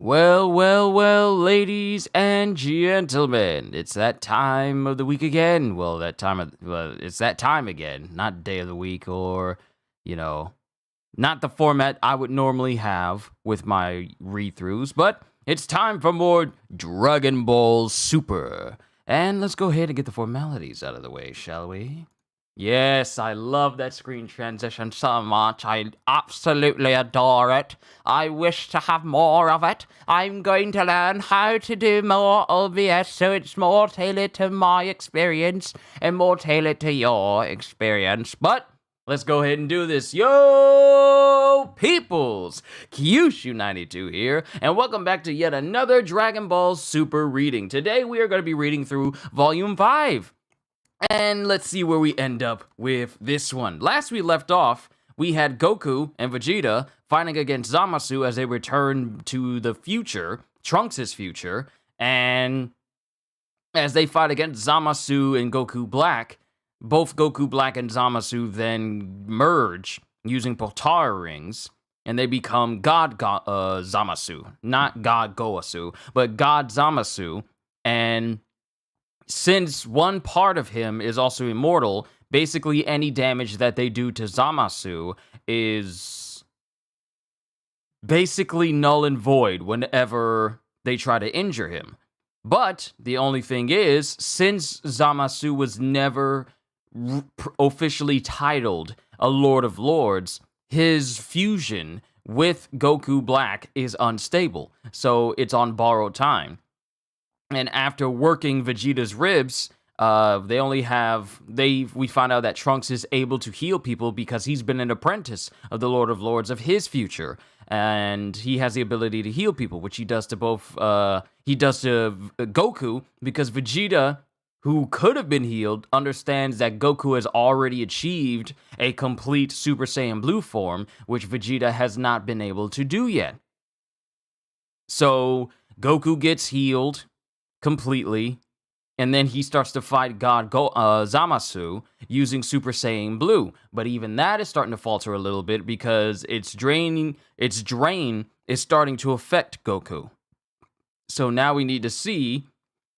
Well, ladies and gentlemen, it's that time of the week again. It's that time again, not day of the week or, you know, not the format I would normally have with my read-throughs, but it's time for more Dragon Ball Super. And let's go ahead and get the formalities out of the way, shall we? Yes, I love that screen transition so much. I absolutely adore it. I wish to have more of it. I'm going to learn how to do more OBS so it's more tailored to my experience and more tailored to your experience. But let's go ahead and do this. Yo, peoples! Kyushu92 here, and welcome back to yet another Dragon Ball Super reading. Today we are going to be reading through Volume 5. And let's see where we end up with this one. Last we left off, we had Goku and Vegeta fighting against Zamasu as they return to the future, Trunks' future, and as they fight against Zamasu and Goku Black, both Goku Black and Zamasu then merge using Potara rings, and they become God Zamasu. Not God Goasu, but God Zamasu, and since one part of him is also immortal, basically any damage that they do to Zamasu is basically null and void whenever they try to injure him. But the only thing is, since Zamasu was never officially titled a Lord of Lords, his fusion with Goku Black is unstable, so it's on borrowed time. And after working Vegeta's ribs, we find out that Trunks is able to heal people because he's been an apprentice of the Lord of Lords of his future. And he has the ability to heal people, which he does to Goku, because Vegeta, who could have been healed, understands that Goku has already achieved a complete Super Saiyan Blue form, which Vegeta has not been able to do yet. So Goku gets healed completely, and then he starts to fight God Zamasu using Super Saiyan Blue. But even that is starting to falter a little bit because its drain is starting to affect Goku. So now we need to see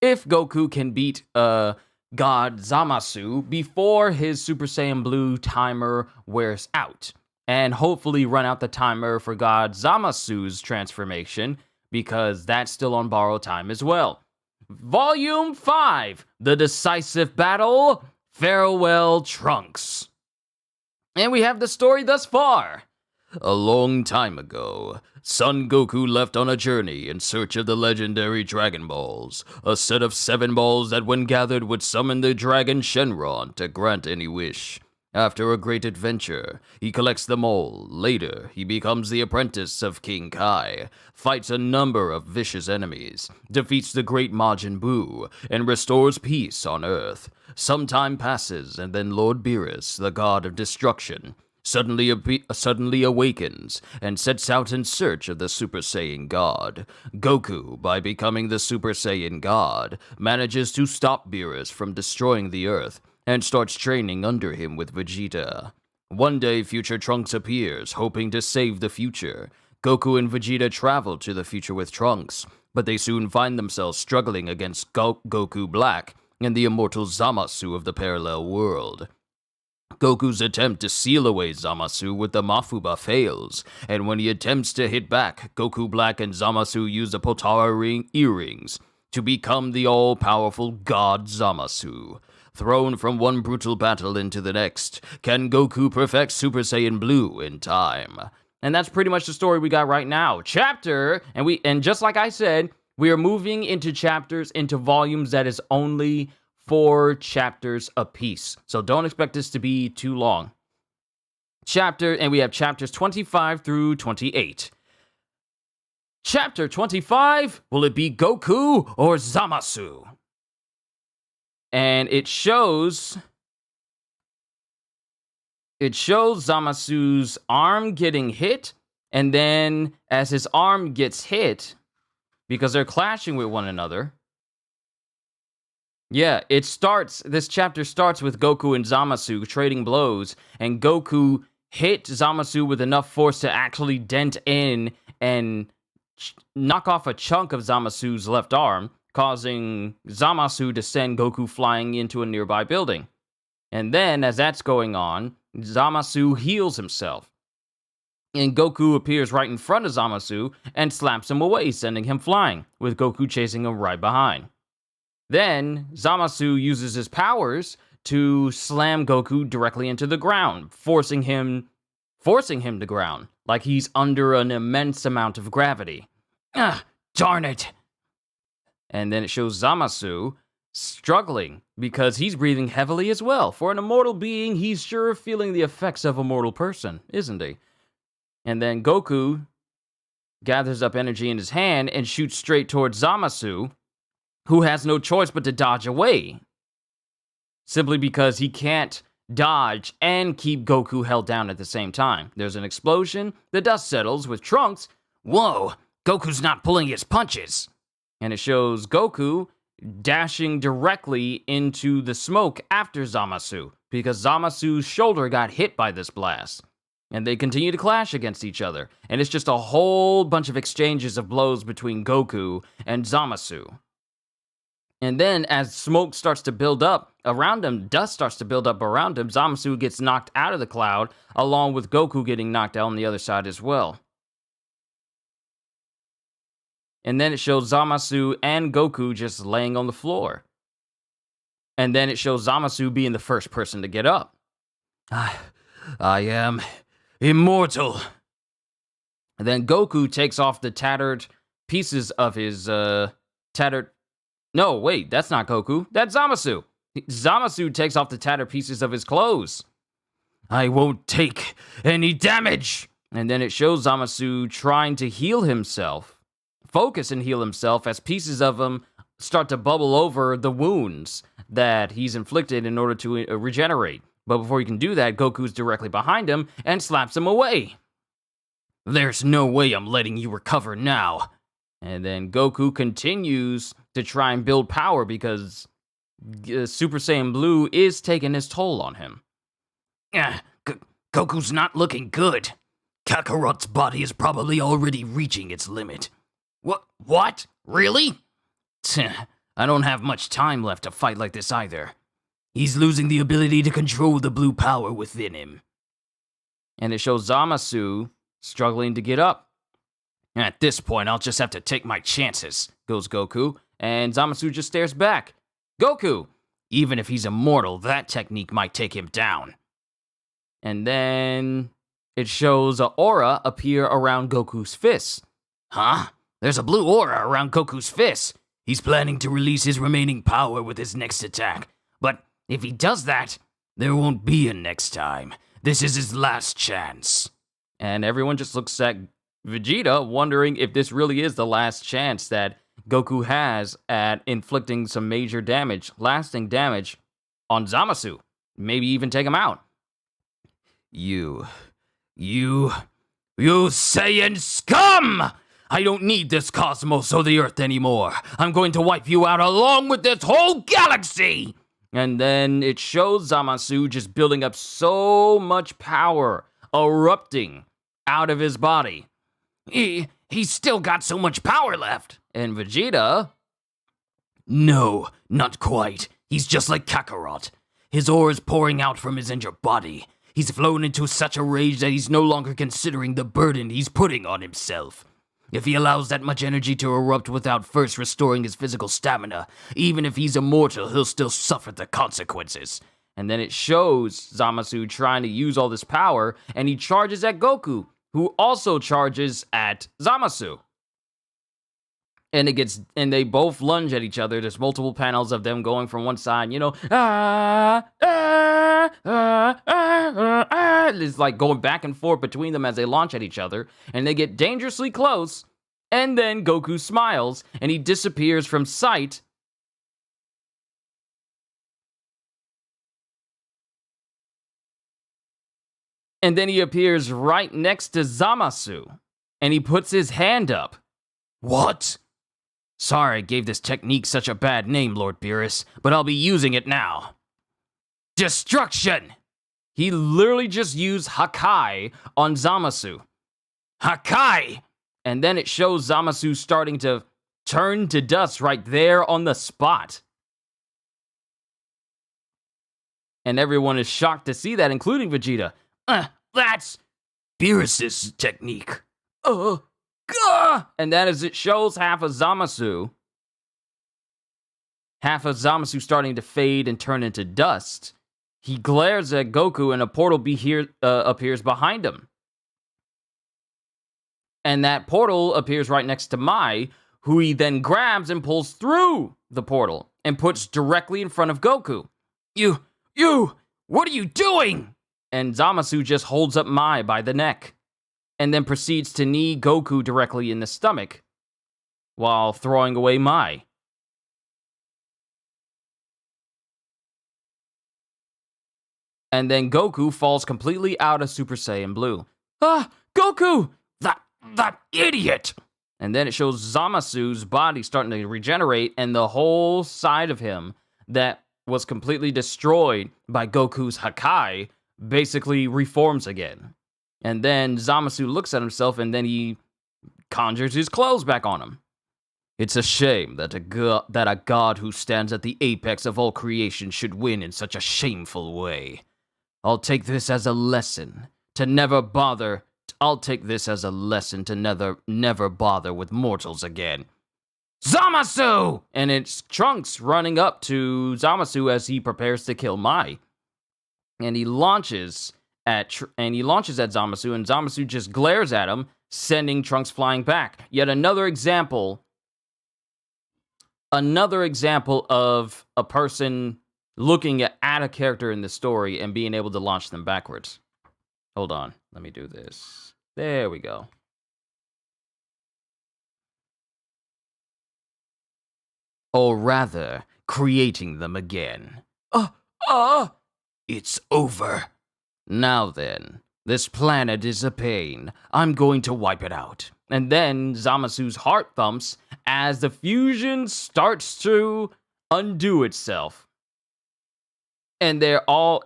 if Goku can beat God Zamasu before his Super Saiyan Blue timer wears out, and hopefully run out the timer for God Zamasu's transformation, because that's still on borrowed time as well. Volume 5, The Decisive Battle, Farewell Trunks. And we have the story thus far. A long time ago, Son Goku left on a journey in search of the legendary Dragon Balls, a set of 7 balls that when gathered would summon the dragon Shenron to grant any wish. After a great adventure, he collects them all. Later, he becomes the apprentice of King Kai, fights a number of vicious enemies, defeats the great Majin Buu, and restores peace on Earth. Some time passes, and then Lord Beerus, the god of destruction, suddenly awakens and sets out in search of the Super Saiyan God. Goku, by becoming the Super Saiyan God, manages to stop Beerus from destroying the Earth, and starts training under him with Vegeta. One day, future Trunks appears, hoping to save the future. Goku and Vegeta travel to the future with Trunks, but they soon find themselves struggling against Goku Black and the immortal Zamasu of the parallel world. Goku's attempt to seal away Zamasu with the Mafuba fails, and when he attempts to hit back, Goku Black and Zamasu use the Potara earrings to become the all-powerful God Zamasu. Thrown from one brutal battle into the next, can Goku perfect Super Saiyan Blue in time? And that's pretty much the story we got right now. And just like I said, we are moving into chapters, into volumes that is only 4 chapters apiece. So don't expect this to be too long. And we have chapters 25 through 28. Chapter 25, will it be Goku or Zamasu? And it shows Zamasu's arm getting hit, and then as his arm gets hit, because they're clashing with one another. Yeah, this chapter starts with Goku and Zamasu trading blows, and Goku hit Zamasu with enough force to actually dent in and knock off a chunk of Zamasu's left arm, causing Zamasu to send Goku flying into a nearby building. And then, as that's going on, Zamasu heals himself. And Goku appears right in front of Zamasu and slaps him away, sending him flying, with Goku chasing him right behind. Then, Zamasu uses his powers to slam Goku directly into the ground, forcing him to ground, like he's under an immense amount of gravity. Ah, darn it! And then it shows Zamasu struggling, because he's breathing heavily as well. For an immortal being, he's sure feeling the effects of a mortal person, isn't he? And then Goku gathers up energy in his hand and shoots straight towards Zamasu, who has no choice but to dodge away. Simply because he can't dodge and keep Goku held down at the same time. There's an explosion, the dust settles with Trunks. Whoa, Goku's not pulling his punches. And it shows Goku dashing directly into the smoke after Zamasu, because Zamasu's shoulder got hit by this blast. And they continue to clash against each other. And it's just a whole bunch of exchanges of blows between Goku and Zamasu. And then, as smoke starts to build up around him, dust starts to build up around him, Zamasu gets knocked out of the cloud, along with Goku getting knocked out on the other side as well. And then it shows Zamasu and Goku just laying on the floor. And then it shows Zamasu being the first person to get up. I am immortal. And then Goku takes off the tattered pieces of his No, wait, that's not Goku. That's Zamasu. Zamasu takes off the tattered pieces of his clothes. I won't take any damage. And then it shows Zamasu trying to heal himself. Focus and heal himself as pieces of him start to bubble over the wounds that he's inflicted in order to regenerate. But before he can do that, Goku's directly behind him and slaps him away. There's no way I'm letting you recover now. And then Goku continues to try and build power because Super Saiyan Blue is taking his toll on him. Goku's not looking good. Kakarot's body is probably already reaching its limit. What? Really? I don't have much time left to fight like this either. He's losing the ability to control the blue power within him. And it shows Zamasu struggling to get up. At this point, I'll just have to take my chances, goes Goku, and Zamasu just stares back. Goku! Even if he's immortal, that technique might take him down. And then it shows an aura appear around Goku's fists. Huh? There's a blue aura around Goku's fists. He's planning to release his remaining power with his next attack. But if he does that, there won't be a next time. This is his last chance. And everyone just looks at Vegeta, wondering if this really is the last chance that Goku has at inflicting some major damage, lasting damage, on Zamasu. Maybe even take him out. You Saiyan scum! I don't need this cosmos or the Earth anymore. I'm going to wipe you out along with this whole galaxy! And then it shows Zamasu just building up so much power, erupting out of his body. He's still got so much power left. And Vegeta? No, not quite. He's just like Kakarot. His aura is pouring out from his injured body. He's flown into such a rage that he's no longer considering the burden he's putting on himself. If he allows that much energy to erupt without first restoring his physical stamina, even if he's immortal, he'll still suffer the consequences. And then it shows Zamasu trying to use all this power, and he charges at Goku, who also charges at Zamasu. And they both lunge at each other. There's multiple panels of them going from one side, it's like going back and forth between them as they launch at each other, and they get dangerously close, and then Goku smiles, and he disappears from sight. And then he appears right next to Zamasu, and he puts his hand up. What? Sorry I gave this technique such a bad name, Lord Beerus, but I'll be using it now. Destruction! He literally just used Hakai on Zamasu. Hakai! And then it shows Zamasu starting to turn to dust right there on the spot. And everyone is shocked to see that, including Vegeta. That's Beerus's technique. And then as it shows half of Zamasu starting to fade and turn into dust, he glares at Goku and a portal appears behind him. And that portal appears right next to Mai, who he then grabs and pulls through the portal and puts directly in front of Goku. You, what are you doing? And Zamasu just holds up Mai by the neck and then proceeds to knee Goku directly in the stomach while throwing away Mai. And then Goku falls completely out of Super Saiyan Blue. Goku! That idiot! And then it shows Zamasu's body starting to regenerate, and the whole side of him that was completely destroyed by Goku's Hakai basically reforms again. And then Zamasu looks at himself, and then he conjures his clothes back on him. It's a shame that a god who stands at the apex of all creation should win in such a shameful way. I'll take this as a lesson to never bother with mortals again. Zamasu! And it's Trunks running up to Zamasu as he prepares to kill Mai. And he launches at Zamasu, and Zamasu just glares at him, sending Trunks flying back. Yet another example of a person looking at a character in the story and being able to launch them backwards. Hold on, let me do this. There we go. Or rather, creating them again. It's over. Now then, this planet is a pain. I'm going to wipe it out. And then Zamasu's heart thumps as the fusion starts to undo itself. And both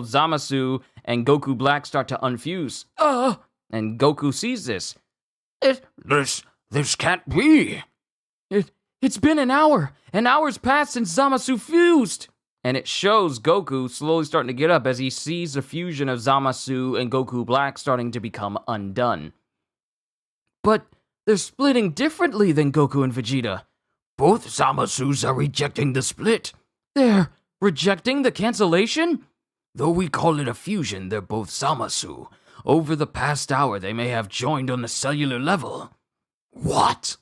Zamasu and Goku Black start to unfuse. And Goku sees this. This can't be. It's been an hour. An hour's passed since Zamasu fused. And it shows Goku slowly starting to get up as he sees the fusion of Zamasu and Goku Black starting to become undone. But they're splitting differently than Goku and Vegeta. Both Zamasus are rejecting the split. They're rejecting the cancellation? Though we call it a fusion, they're both Zamasu. Over the past hour, they may have joined on the cellular level. What?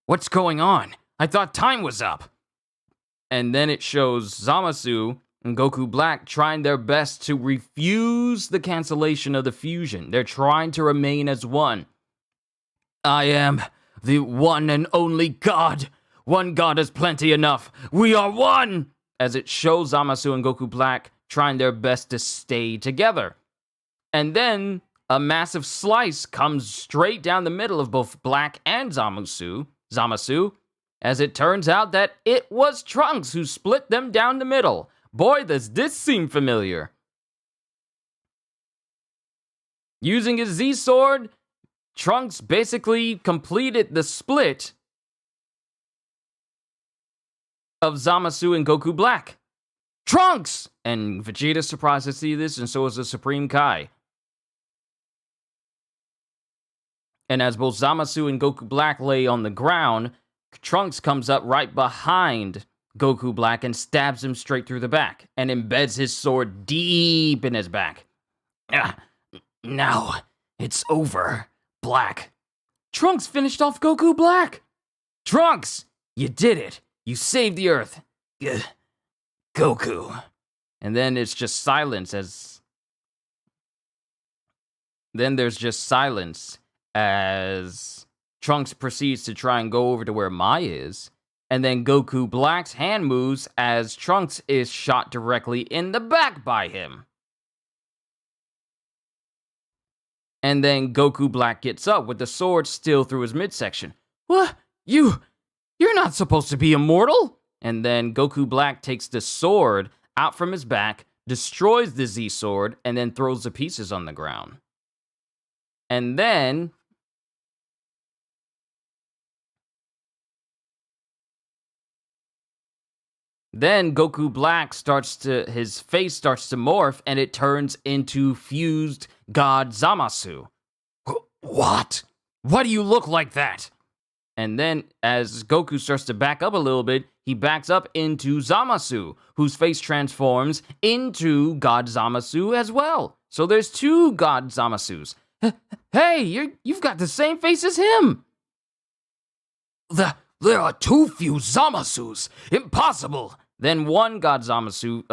What's going on? I thought time was up. And then it shows Zamasu and Goku Black trying their best to refuse the cancellation of the fusion. They're trying to remain as one. I am the one and only God. One God is plenty enough. We are one! As it shows Zamasu and Goku Black trying their best to stay together. And then a massive slice comes straight down the middle of both Black and Zamasu, as it turns out that it was Trunks who split them down the middle. Boy, does this seem familiar. Using his Z-Sword, Trunks basically completed the split of Zamasu and Goku Black. Trunks! And Vegeta's surprised to see this, and so is the Supreme Kai. And as both Zamasu and Goku Black lay on the ground, Trunks comes up right behind Goku Black and stabs him straight through the back and embeds his sword deep in his back. Now, it's over, Black. Trunks finished off Goku Black. Trunks, you did it. You saved the Earth. Goku. And then it's just silence Then there's just silence as Trunks proceeds to try and go over to where Mai is. And then Goku Black's hand moves as Trunks is shot directly in the back by him. And then Goku Black gets up with the sword still through his midsection. What? You're not supposed to be immortal! And then Goku Black takes the sword out from his back, destroys the Z-Sword, and then throws the pieces on the ground. And then Then Goku Black his face starts to morph, and it turns into fused God Zamasu. What? Why do you look like that? And then, as Goku starts to back up a little bit, he backs up into Zamasu, whose face transforms into God Zamasu as well. So there's two God Zamasus. Hey, you've got the same face as him. There are two fused Zamasus. Impossible. Then one God Zamasu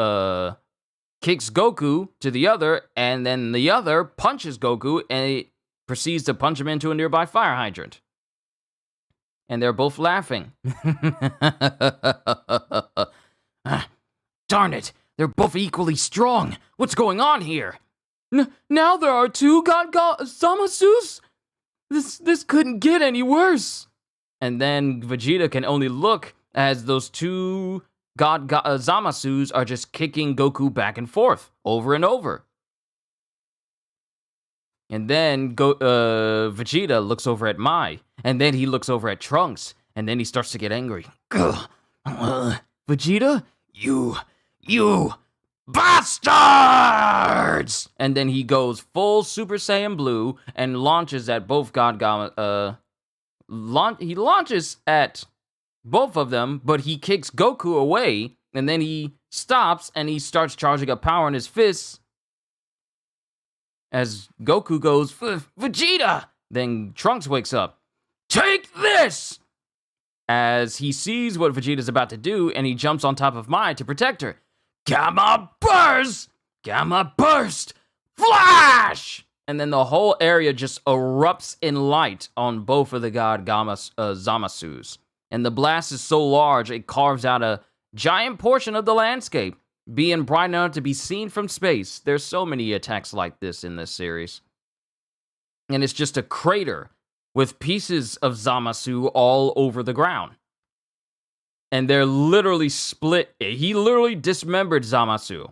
kicks Goku to the other, and then the other punches Goku, and it proceeds to punch him into a nearby fire hydrant. And they're both laughing. Darn it, they're both equally strong. What's going on here? Now there are two God Zamasus? This couldn't get any worse. And then Vegeta can only look as those two God Zamasus are just kicking Goku back and forth, over and over. And then Vegeta looks over at Mai, and then he looks over at Trunks, and then he starts to get angry. Vegeta, you bastards! And then he goes full Super Saiyan Blue and launches at both he launches at both of them, but he kicks Goku away, and then he stops and he starts charging up power in his fists. As Goku goes, Vegeta! Then Trunks wakes up. Take this! As he sees what Vegeta's about to do, and he jumps on top of Mai to protect her. Gamma burst! Gamma burst! Flash! And then the whole area just erupts in light on both of the God Zamasus. And the blast is so large, it carves out a giant portion of the landscape, being bright enough to be seen from space. There's so many attacks like this in this series. And it's just a crater with pieces of Zamasu all over the ground. And they're literally split. He literally dismembered Zamasu.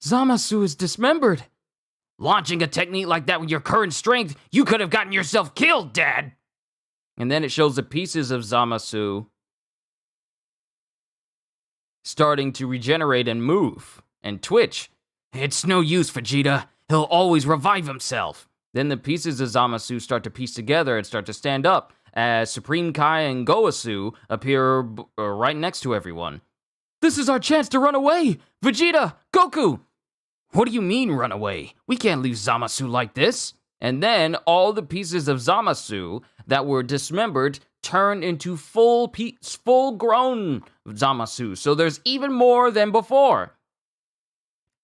Zamasu is dismembered. Launching a technique like that with your current strength, you could have gotten yourself killed, Dad. And then it shows the pieces of Zamasu starting to regenerate and move and twitch. It's no use, Vegeta. He'll always revive himself. Then the pieces of Zamasu start to piece together and start to stand up as Supreme Kai and Goasu appear right next to everyone. This is our chance to run away! Vegeta! Goku! What do you mean run away? We can't leave Zamasu like this. And then all the pieces of Zamasu that were dismembered turn into full-grown Zamasu. So there's even more than before.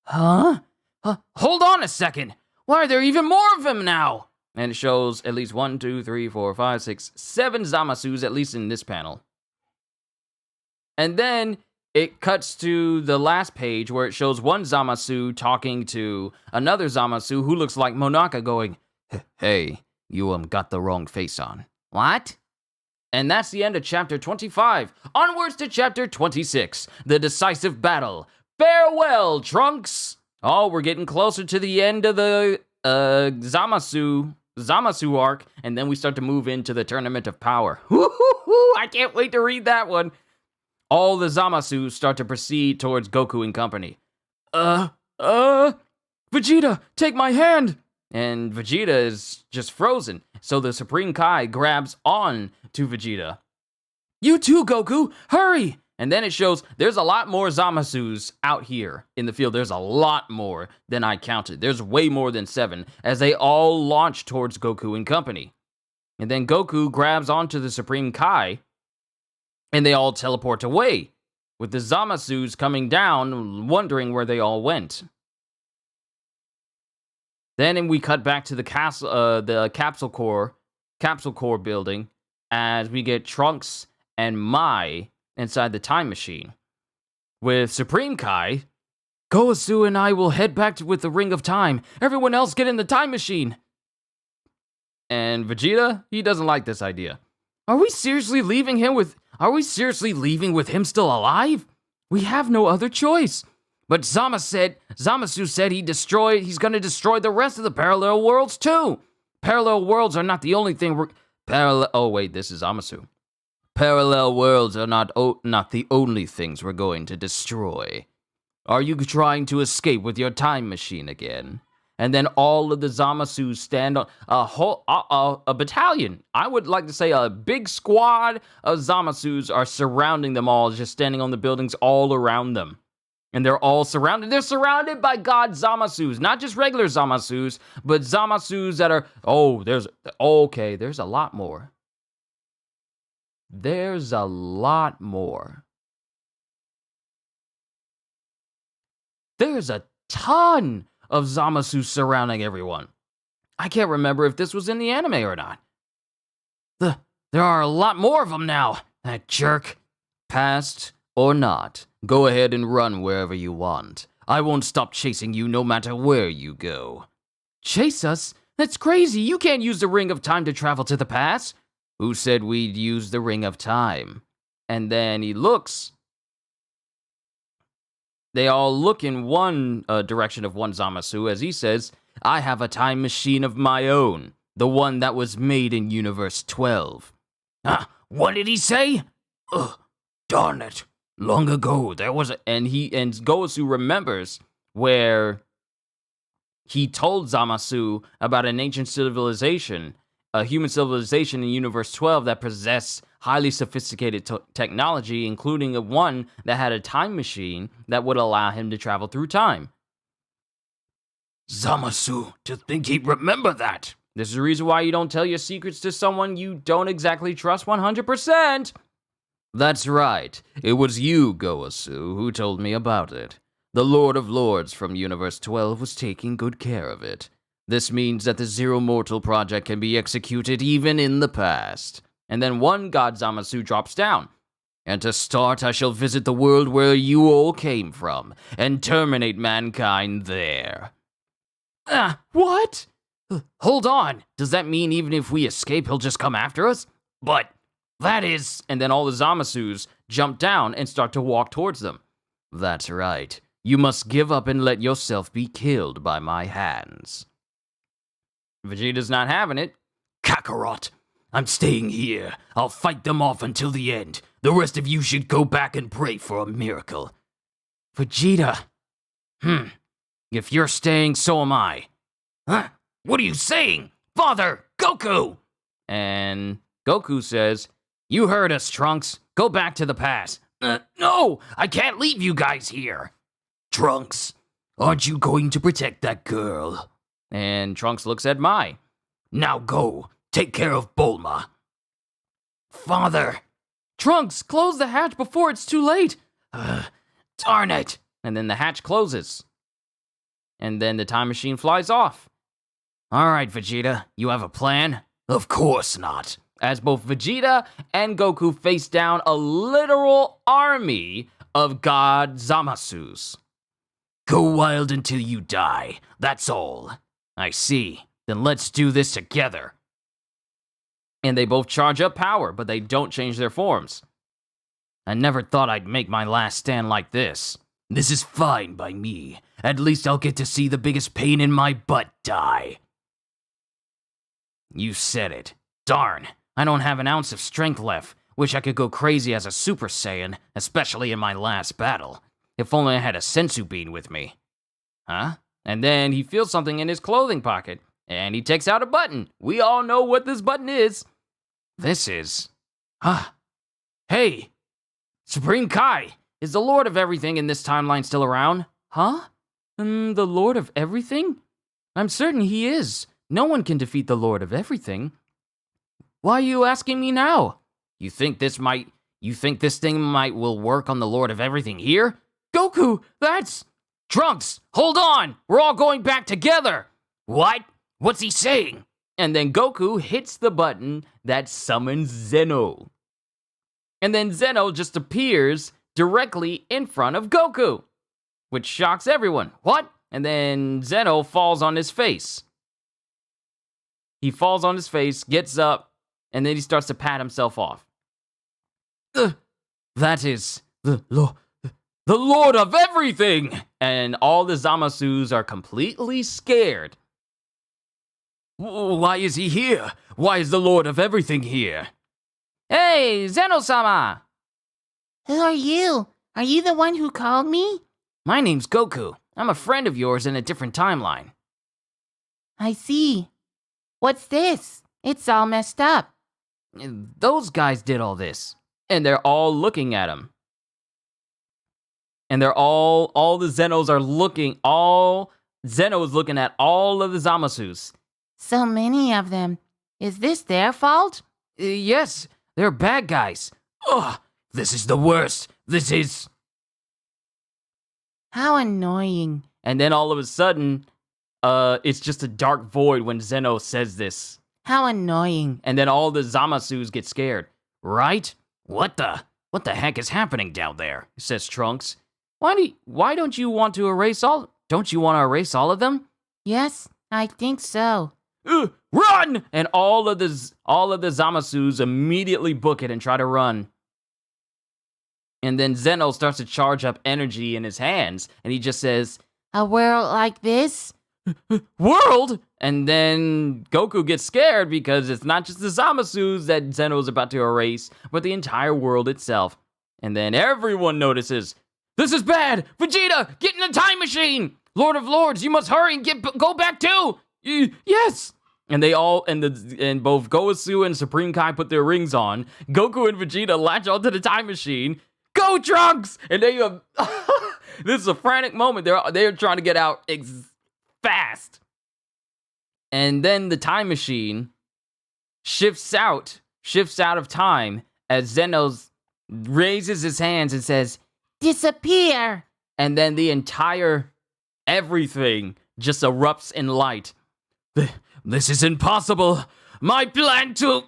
Huh? Hold on a second. Why are there even more of them now? And it shows at least 1, 2, 3, 4, 5, 6, 7 Zamasus, at least in this panel. And then it cuts to the last page where it shows one Zamasu talking to another Zamasu who looks like Monaka going, Hey, you got the wrong face on. What? And that's the end of chapter 25. Onwards to chapter 26, the decisive battle. Farewell, Trunks! Oh, we're getting closer to the end of the Zamasu arc, and then we start to move into the Tournament of Power. I can't wait to read that one. All the Zamasu start to proceed towards Goku and company. Vegeta, take my hand! And Vegeta is just frozen, so the Supreme Kai grabs on to Vegeta. You too, Goku! Hurry! And then it shows there's a lot more Zamasus out here in the field. There's a lot more than I counted. There's way more than 7, as they all launch towards Goku and company. And then Goku grabs onto the Supreme Kai, and they all teleport away, with the Zamasus coming down, wondering where they all went. Then we cut back to the capsule core building, as we get Trunks and Mai inside the time machine. With Supreme Kai, Goasu and I will head back with the Ring of Time. Everyone else get in the time machine. And Vegeta, he doesn't like this idea. Are we seriously leaving with him still alive? We have no other choice. But Zamasu said he's gonna destroy the rest of the parallel worlds too. Parallel worlds are not the only thing oh wait, this is Zamasu. Parallel worlds are not the only things we're going to destroy. Are you trying to escape with your time machine again? And then all of the Zamasus stand on a battalion. I would like to say a big squad of Zamasus are surrounding them all, just standing on the buildings all around them. And they're all surrounded. They're surrounded by God Zamasus, not just regular Zamasus, but Zamasus that are, there's a lot more. There's a lot more. There's a ton of Zamasu surrounding everyone. I can't remember if this was in the anime or not. There are a lot more of them now, that jerk. Past or not, go ahead and run wherever you want. I won't stop chasing you no matter where you go. Chase us? That's crazy. You can't use the Ring of Time to travel to the past. Who said we'd use the Ring of Time? And then he looks. They all look in one direction of one Zamasu as he says, I have a time machine of my own, the one that was made in Universe 12. What did he say? Ugh, darn it. Long ago, there was and Gosu remembers where he told Zamasu about an ancient civilization, a human civilization in Universe 12 that possessed highly sophisticated technology, including one that had a time machine that would allow him to travel through time. Zamasu, to think he'd remember that. This is the reason why you don't tell your secrets to someone you don't exactly trust 100%. That's right. It was you, Goasu, who told me about it. The Lord of Lords from Universe 12 was taking good care of it. This means that the Zero Mortal project can be executed even in the past. And then one God Zamasu drops down. And to start, I shall visit the world where you all came from, and terminate mankind there. What? Hold on. Does that mean even if we escape, he'll just come after us? But that is... And then all the Zamasus jump down and start to walk towards them. That's right. You must give up and let yourself be killed by my hands. Vegeta's not having it. Kakarot, I'm staying here. I'll fight them off until the end. The rest of you should go back and pray for a miracle. Vegeta. If you're staying, so am I. Huh? What are you saying? Father, Goku! And Goku says, you heard us, Trunks. Go back to the past. No, I can't leave you guys here. Trunks, aren't you going to protect that girl? And Trunks looks at Mai. Now go. Take care of Bulma. Father. Trunks, close the hatch before it's too late. Darn it. And then the hatch closes. And then the time machine flies off. All right, Vegeta, you have a plan? Of course not. As both Vegeta and Goku face down a literal army of God Zamasus. Go wild until you die. That's all. I see. Then let's do this together. And they both charge up power, but they don't change their forms. I never thought I'd make my last stand like this. This is fine by me. At least I'll get to see the biggest pain in my butt die. You said it. Darn, I don't have an ounce of strength left. Wish I could go crazy as a Super Saiyan, especially in my last battle. If only I had a sensu bean with me. Huh? And then he feels something in his clothing pocket, and he takes out a button. We all know what this button is. This is... Hey! Supreme Kai! Is the Lord of Everything in this timeline still around? Huh? The Lord of Everything? I'm certain he is. No one can defeat the Lord of Everything. Why are you asking me now? You think this thing will work on the Lord of Everything here? Goku, that's... Trunks, hold on! We're all going back together! What? What's he saying? And then Goku hits the button that summons Zeno. And then Zeno just appears directly in front of Goku, which shocks everyone. What? And then Zeno falls on his face. He falls on his face, gets up, and then he starts to pat himself off. That is the Lord of Everything! And all the Zamasus are completely scared. Why is he here? Why is the Lord of Everything here? Hey, Zeno-sama! Who are you? Are you the one who called me? My name's Goku. I'm a friend of yours in a different timeline. I see. What's this? It's all messed up. Those guys did all this. And they're all looking at him. And they're all the Zenos are looking, all Zeno is looking at all of the Zamasus. So many of them. Is this their fault? Yes, they're bad guys. Ugh, this is the worst. This is... How annoying. And then all of a sudden, it's just a dark void when Zeno says this. How annoying. And then all the Zamasus get scared. Right? What the heck is happening down there? Says Trunks. Why don't you want to erase all? Don't you want to erase all of them? Yes, I think so. Run! And all of the Zamasus immediately book it and try to run. And then Zeno starts to charge up energy in his hands, and he just says, "A world like this? World?" And then Goku gets scared because it's not just the Zamasus that Zeno's about to erase, but the entire world itself. And then everyone notices, "This is bad! Vegeta, get in the time machine! Lord of Lords, you must hurry and go back too! Yes!" And they all, and both Goku and Supreme Kai put their rings on. Goku and Vegeta latch onto the time machine. Go, Trunks! And they, this is a frantic moment. They're trying to get out fast. And then the time machine shifts out of time as Zeno raises his hands and says, "Disappear!" And then the entire everything just erupts in light. This is impossible. My plan to...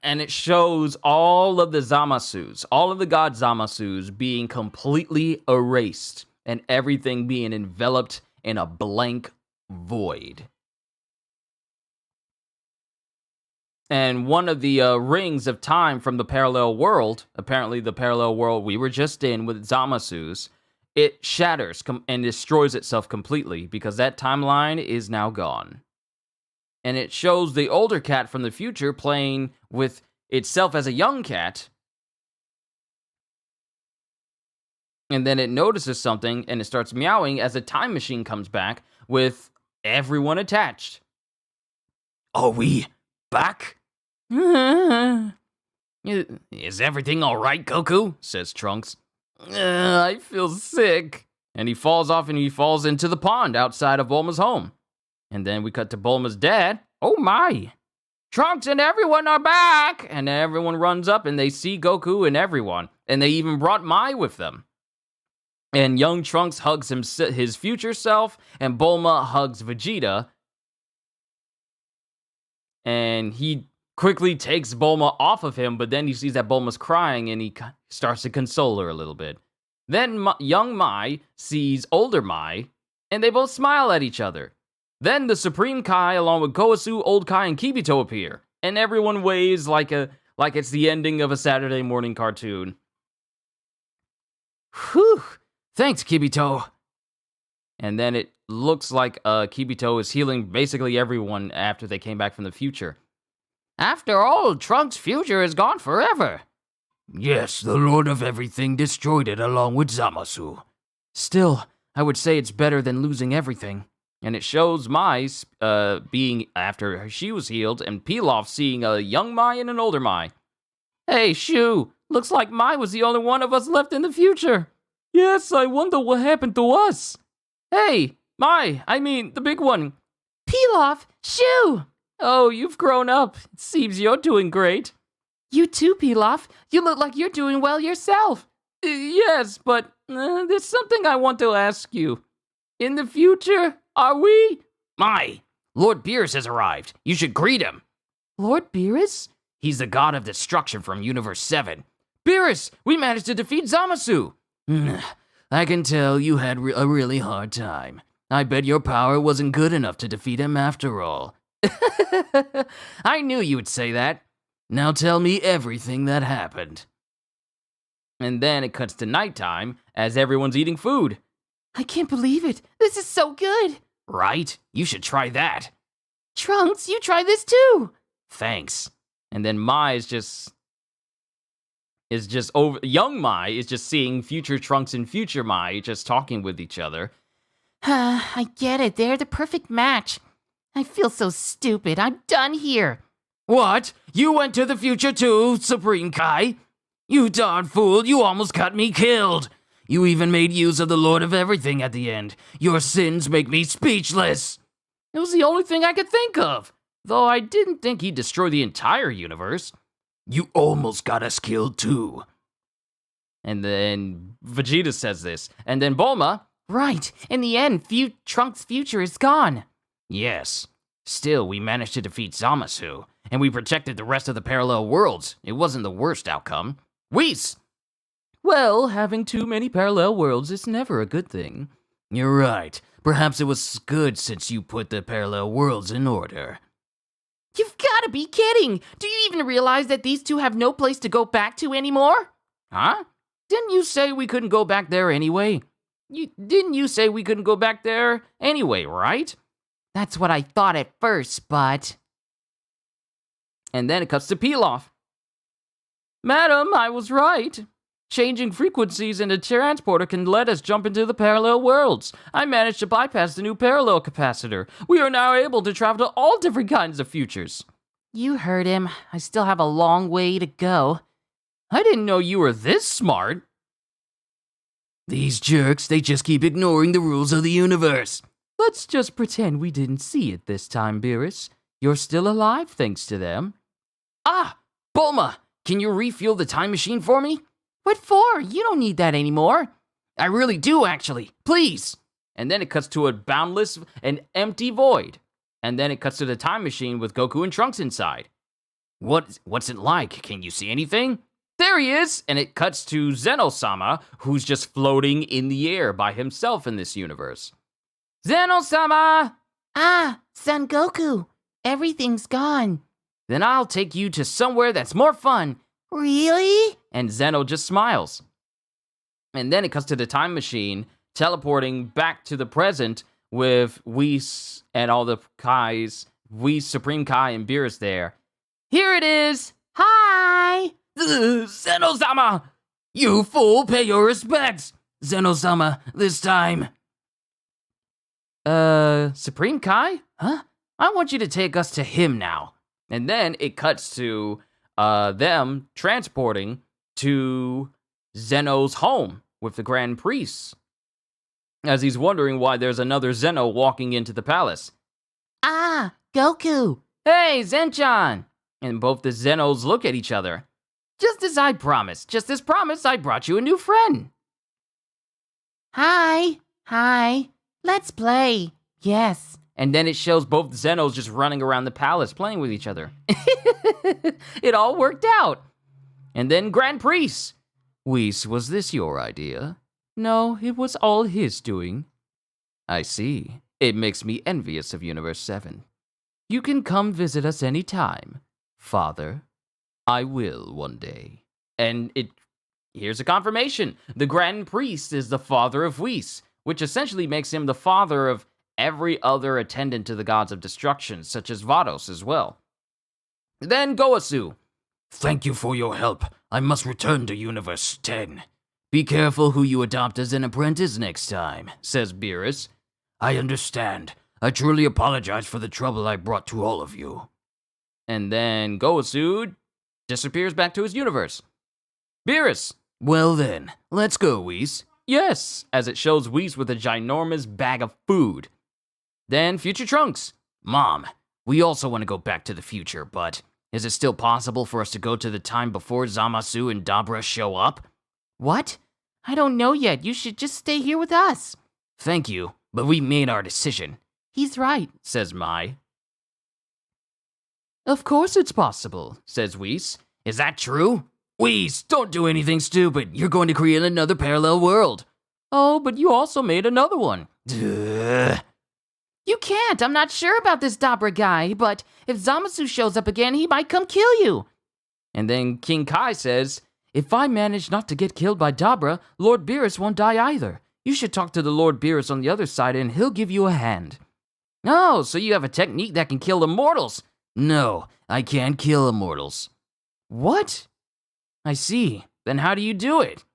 And it shows all of the Zamasus, all of the God Zamasus being completely erased and everything being enveloped in a blank void. And one of the rings of time from the parallel world, apparently the parallel world we were just in with Zamasus, it shatters and destroys itself completely because that timeline is now gone. And it shows the older cat from the future playing with itself as a young cat. And then it notices something and it starts meowing as a time machine comes back with everyone attached. Are we back? Is everything all right, Goku? Says Trunks. I feel sick. And he falls off and he falls into the pond outside of Bulma's home. And then we cut to Bulma's dad. Oh my! Trunks and everyone are back! And everyone runs up and they see Goku and everyone. And they even brought Mai with them. And young Trunks hugs his future self, and Bulma hugs Vegeta. And he quickly takes Bulma off of him, but then he sees that Bulma's crying and he starts to console her a little bit. Then young Mai sees older Mai, and they both smile at each other. Then the Supreme Kai, along with Goku, Old Kai, and Kibito appear, and everyone waves like it's the ending of a Saturday morning cartoon. Whew! Thanks, Kibito. And then it looks like Kibito is healing basically everyone after they came back from the future. After all, Trunks' future is gone forever. Yes, the Lord of Everything destroyed it along with Zamasu. Still, I would say it's better than losing everything. And it shows Mai being after she was healed, and Pilaf seeing a young Mai and an older Mai. Hey, Shu, looks like Mai was the only one of us left in the future. Yes, I wonder what happened to us. Hey, Mai, I mean, the big one. Pilaf, Shu! Oh, you've grown up. It seems you're doing great. You too, Pilaf. You look like you're doing well yourself. Yes, but there's something I want to ask you. In the future, are we? Mai, Lord Beerus has arrived. You should greet him. Lord Beerus? He's the god of destruction from Universe 7. Beerus, we managed to defeat Zamasu. I can tell you had a really hard time. I bet your power wasn't good enough to defeat him after all. I knew you would say that. Now tell me everything that happened. And then it cuts to nighttime as everyone's eating food. I can't believe it. This is so good. Right? You should try that. Trunks, you try this too. Thanks. And then Mai is just over. Young Mai is just seeing future Trunks and future Mai just talking with each other. I get it. They're the perfect match. I feel so stupid. I'm done here. What? You went to the future too, Supreme Kai? You darn fool, you almost got me killed. You even made use of the Lord of Everything at the end. Your sins make me speechless. It was the only thing I could think of, though I didn't think he'd destroy the entire universe. You almost got us killed too. And then Vegeta says this, and then Bulma, Right. In the end, Trunks' future is gone. yes. Still, we managed to defeat Zamasu, and we protected the rest of the parallel worlds. It wasn't the worst outcome. Whis! Well, having too many parallel worlds is never a good thing. You're right. Perhaps it was good since you put the parallel worlds in order. You've got to be kidding. Do you even realize that these two have no place to go back to anymore? Huh? Didn't you say we couldn't go back there anyway? Didn't you say we couldn't go back there anyway, right? That's what I thought at first, but... And then it cuts to Pilaf. Madam, I was right. Changing frequencies in a transporter can let us jump into the parallel worlds. I managed to bypass the new parallel capacitor. We are now able to travel to all different kinds of futures. You heard him. I still have a long way to go. I didn't know you were this smart. These jerks, they just keep ignoring the rules of the universe. Let's just pretend we didn't see it this time, Beerus. You're still alive thanks to them. Ah, Bulma, can you refuel the time machine for me? What for? You don't need that anymore. I really do, actually. Please. And then it cuts to a boundless and empty void. And then it cuts to the time machine with Goku and Trunks inside. What's it like? Can you see anything? There he is! And it cuts to Zeno-sama, who's just floating in the air by himself in this universe. Zeno-sama! Ah, Son Goku. Everything's gone. Then I'll take you to somewhere that's more fun. Really? And Zeno just smiles. And then it cuts to the time machine, teleporting back to the present with Whis and all the Kais, Whis, Supreme Kai, and Beerus there. Here it is! Hi! Zeno-sama! You fool, pay your respects! Zeno-sama, this time. Supreme Kai? Huh? I want you to take us to him now. And then it cuts to them transporting to Zeno's home with the Grand Priest, as he's wondering why there's another Zeno walking into the palace. Ah, Goku! Hey, Zenchan! And both the Zenos look at each other. Just as promised, I brought you a new friend. Hi. Let's play. Yes. And then it shows both Zenos just running around the palace playing with each other. It all worked out. And then Grand Priest. Whis, was this your idea? No, it was all his doing. I see. It makes me envious of Universe 7. You can come visit us any time, Father. I will one day. And here's a confirmation. The Grand Priest is the father of Whis, which essentially makes him the father of every other attendant to the gods of destruction, such as Vados as well. Then Goasu. Thank you for your help. I must return to Universe 10. Be careful who you adopt as an apprentice next time, says Beerus. I understand. I truly apologize for the trouble I brought to all of you. And then Goasu disappears back to his universe. Beerus. Well then, let's go, Whis. Yes, as it shows Whis with a ginormous bag of food. Then Future Trunks. Mom, we also want to go back to the future, but is it still possible for us to go to the time before Zamasu and Dabra show up? What? I don't know yet. You should just stay here with us. Thank you, but we made our decision. He's right, says Mai. Of course it's possible, says Whis. Is that true? Whis, don't do anything stupid. You're going to create another parallel world. Oh, but you also made another one. Duh. You can't. I'm not sure about this Dabra guy, but if Zamasu shows up again, he might come kill you. And then King Kai says, if I manage not to get killed by Dabra, Lord Beerus won't die either. You should talk to the Lord Beerus on the other side and he'll give you a hand. Oh, so you have a technique that can kill immortals. No, I can't kill immortals. What? I see. Then how do you do it?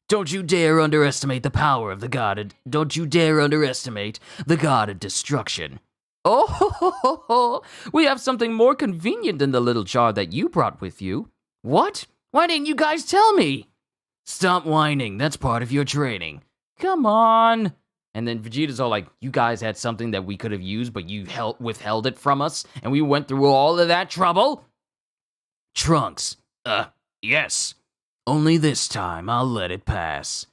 Don't you dare underestimate the power of the god. Don't you dare underestimate the god of destruction. Oh, ho, ho, ho, ho. We have something more convenient than the little jar that you brought with you. What? Why didn't you guys tell me? Stop whining. That's part of your training. Come on. And then Vegeta's all like, you guys had something that we could have used, but you withheld it from us, and we went through all of that trouble? Trunks. Yes. Only this time I'll let it pass.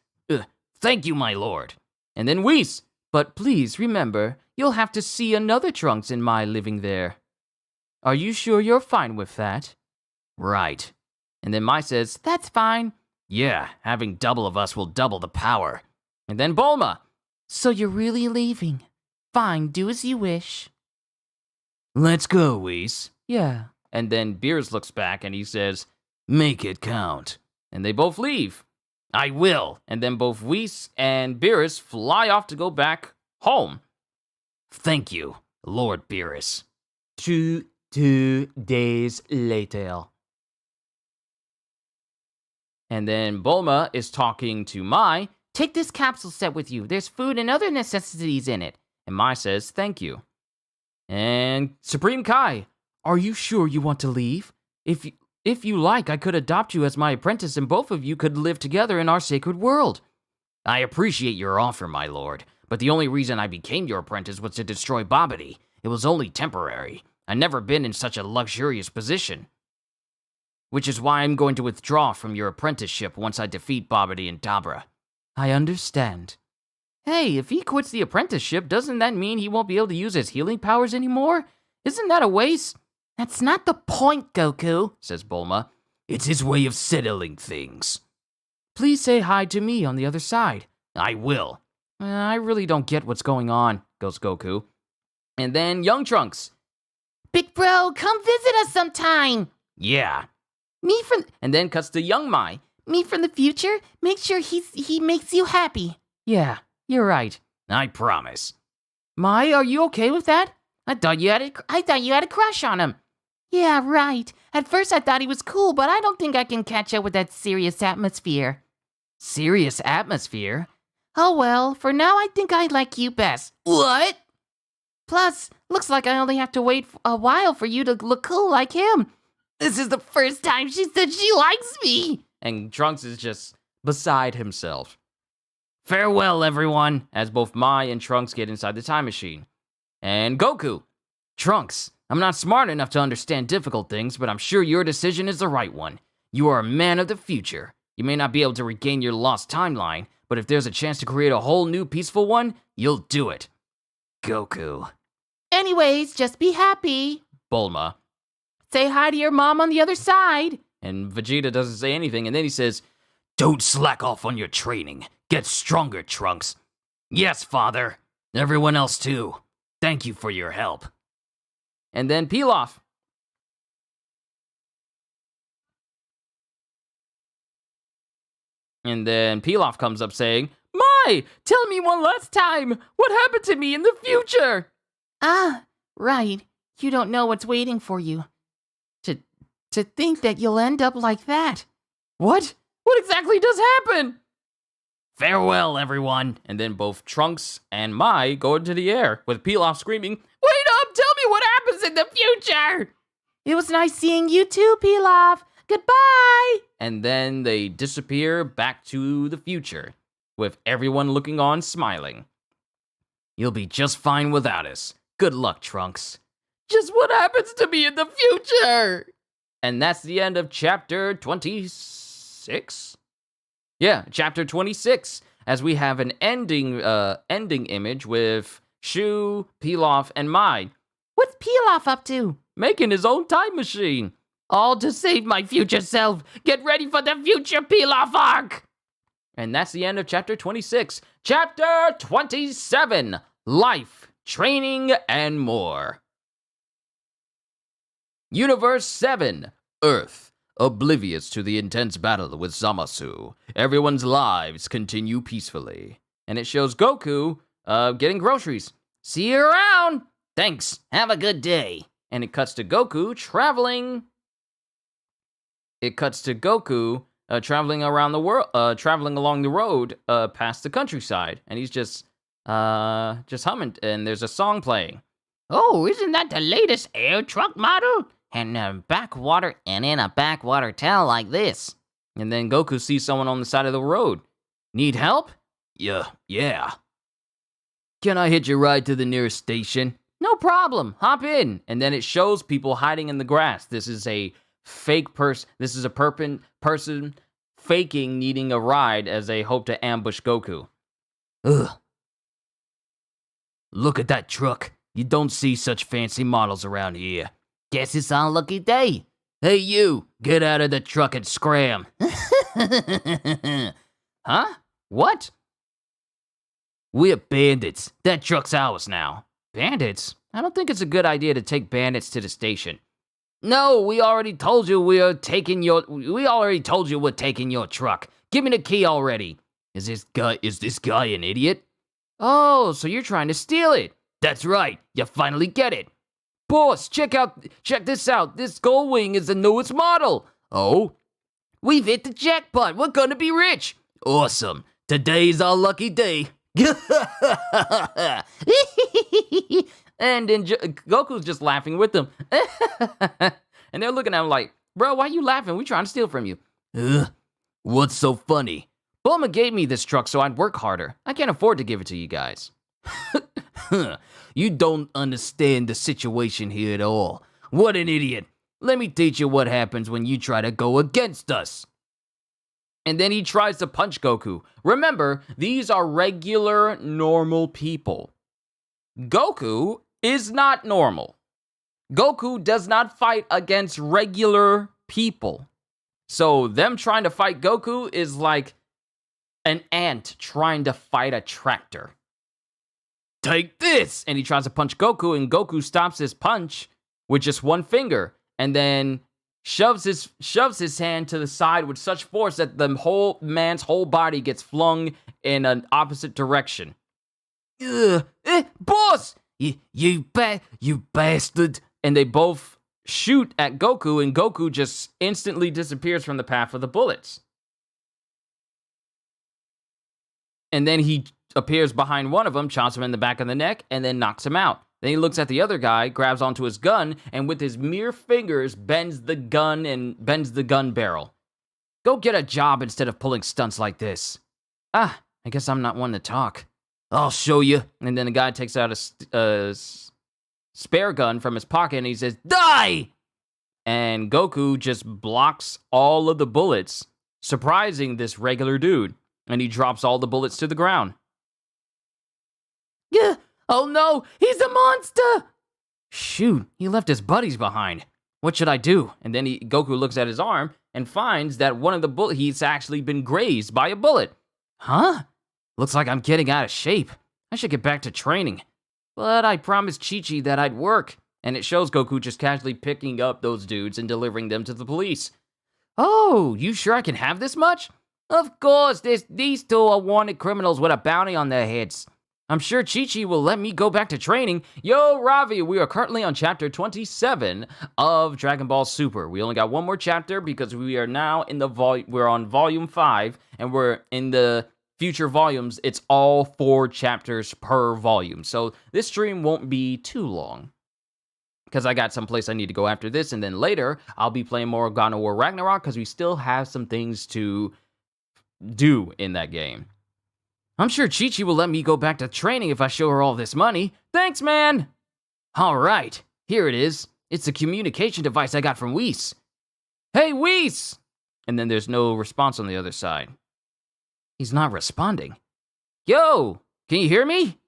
Thank you, my lord. And then Whis. But please remember, you'll have to see another Trunks in my living there. Are you sure you're fine with that? Right. And then Mai says, that's fine. Yeah, having double of us will double the power. And then Bulma. So you're really leaving? Fine, do as you wish. Let's go, Whis. Yeah. And then Beerus looks back and he says, make it count. And they both leave. I will. And then both Whis and Beerus fly off to go back home. Thank you, Lord Beerus. 2 days later. And then Bulma is talking to Mai. Take this capsule set with you. There's food and other necessities in it. And Mai says, thank you. And Supreme Kai, are you sure you want to leave? If you like, I could adopt you as my apprentice and both of you could live together in our sacred world. I appreciate your offer, my lord, but the only reason I became your apprentice was to destroy Babidi. It was only temporary. I've never been in such a luxurious position. Which is why I'm going to withdraw from your apprenticeship once I defeat Babidi and Dabra. I understand. Hey, if he quits the apprenticeship, doesn't that mean he won't be able to use his healing powers anymore? Isn't that a waste? That's not the point, Goku, says Bulma. It's his way of settling things. Please say hi to me on the other side. I will. I really don't get what's going on, goes Goku. And then young Trunks. Big bro, come visit us sometime. Yeah. And then cuts to young Mai. Me from the future? Make sure he makes you happy. Yeah, you're right. I promise. Mai, are you okay with that? I thought you had a crush on him. Yeah, right. At first I thought he was cool, but I don't think I can catch up with that serious atmosphere. Serious atmosphere? Oh well, for now I think I like you best. What? Plus, looks like I only have to wait a while for you to look cool like him. This is the first time she said she likes me. And Trunks is just beside himself. Farewell, everyone, as both Mai and Trunks get inside the time machine. And Goku. Trunks, I'm not smart enough to understand difficult things, but I'm sure your decision is the right one. You are a man of the future. You may not be able to regain your lost timeline, but if there's a chance to create a whole new peaceful one, you'll do it. Goku. Anyways, just be happy. Bulma. Say hi to your mom on the other side. And Vegeta doesn't say anything, and then he says, don't slack off on your training. Get stronger, Trunks. Yes, father. Everyone else too. Thank you for your help. And then Pilaf. And then Pilaf comes up saying, Mai, tell me one last time. What happened to me in the future? Ah, right. You don't know what's waiting for you. To think that you'll end up like that. What? What exactly does happen? Farewell, everyone. And then both Trunks and Mai go into the air, with Pilaf screaming, wait up, tell me what happens in the future. It was nice seeing you too, Pilaf. Goodbye. And then they disappear back to the future, with everyone looking on smiling. You'll be just fine without us. Good luck, Trunks. Just what happens to me in the future? And that's the end of chapter 26? Yeah, chapter 26, as we have an ending image with Shu, Pilaf, and Mai. What's Pilaf up to? Making his own time machine. All to save my future self. Get ready for the future Pilaf arc. And that's the end of chapter 26. Chapter 27, Life, Training, and More. Universe 7, Earth. Oblivious to the intense battle with Zamasu, everyone's lives continue peacefully. And it shows Goku getting groceries. See you around. Thanks. Have a good day. and it cuts to Goku traveling. It cuts to Goku traveling around the world, traveling along the road past the countryside, and he's just humming, and there's a song playing. Oh, isn't that the latest air truck model? And in a backwater town like this. And then Goku sees someone on the side of the road. Need help? Yeah. Can I hitch a ride to the nearest station? No problem. Hop in. And then it shows people hiding in the grass. This is a fake person. This is a person faking needing a ride as they hope to ambush Goku. Ugh. Look at that truck. You don't see such fancy models around here. Guess it's our lucky day. Hey, you! Get out of the truck and scram! Huh? What? We're bandits. That truck's ours now. Bandits? I don't think it's a good idea to take bandits to the station. No, we already told you we're taking your truck. Give me the key already. Is this guy an idiot? Oh, so you're trying to steal it. That's right. You finally get it. Boss, check this out. This Gold Wing is the newest model. Oh? We've hit the jackpot. We're gonna be rich. Awesome. Today's our lucky day. And then Goku's just laughing with them. And they're looking at him like, bro, why you laughing? We trying to steal from you. What's so funny? Bulma gave me this truck so I'd work harder. I can't afford to give it to you guys. You don't understand the situation here at all. What an idiot. Let me teach you what happens when you try to go against us. And then he tries to punch Goku. Remember, these are regular, normal people. Goku is not normal. Goku does not fight against regular people. So them trying to fight Goku is like an ant trying to fight a tractor. Take this! And he tries to punch Goku, and Goku stops his punch with just one finger, and then shoves his hand to the side with such force that the whole man's whole body gets flung in an opposite direction. Boss! You bastard! And they both shoot at Goku, and Goku just instantly disappears from the path of the bullets. And then he appears behind one of them, chops him in the back of the neck, and then knocks him out. Then he looks at the other guy, grabs onto his gun, and with his mere fingers bends the gun barrel. Go get a job instead of pulling stunts like this. I guess I'm not one to talk. I'll show you. And then the guy takes out a spare gun from his pocket, and he says, die! And Goku just blocks all of the bullets, surprising this regular dude. And he drops all the bullets to the ground. Yeah. Oh no, he's a monster! Shoot, he left his buddies behind. What should I do? And then Goku looks at his arm and finds that one of the bullets, he's actually been grazed by a bullet. Huh? Looks like I'm getting out of shape. I should get back to training. But I promised Chi-Chi that I'd work. And it shows Goku just casually picking up those dudes and delivering them to the police. Oh, you sure I can have this much? Of course, these two are wanted criminals with a bounty on their heads. I'm sure Chi-Chi will let me go back to training. Yo, Ravi, we are currently on chapter 27 of Dragon Ball Super. We only got one more chapter because we are now in we're on volume 5, and we're in the future volumes. It's all 4 chapters per volume. So this stream won't be too long, because I got someplace I need to go after this, and then later I'll be playing more of God of War Ragnarok, because we still have some things to do in that game. I'm sure Chi-Chi will let me go back to training if I show her all this money. Thanks, man! Alright, here it is. It's the communication device I got from Whis. Hey, Whis! And then there's no response on the other side. He's not responding. Yo, can you hear me?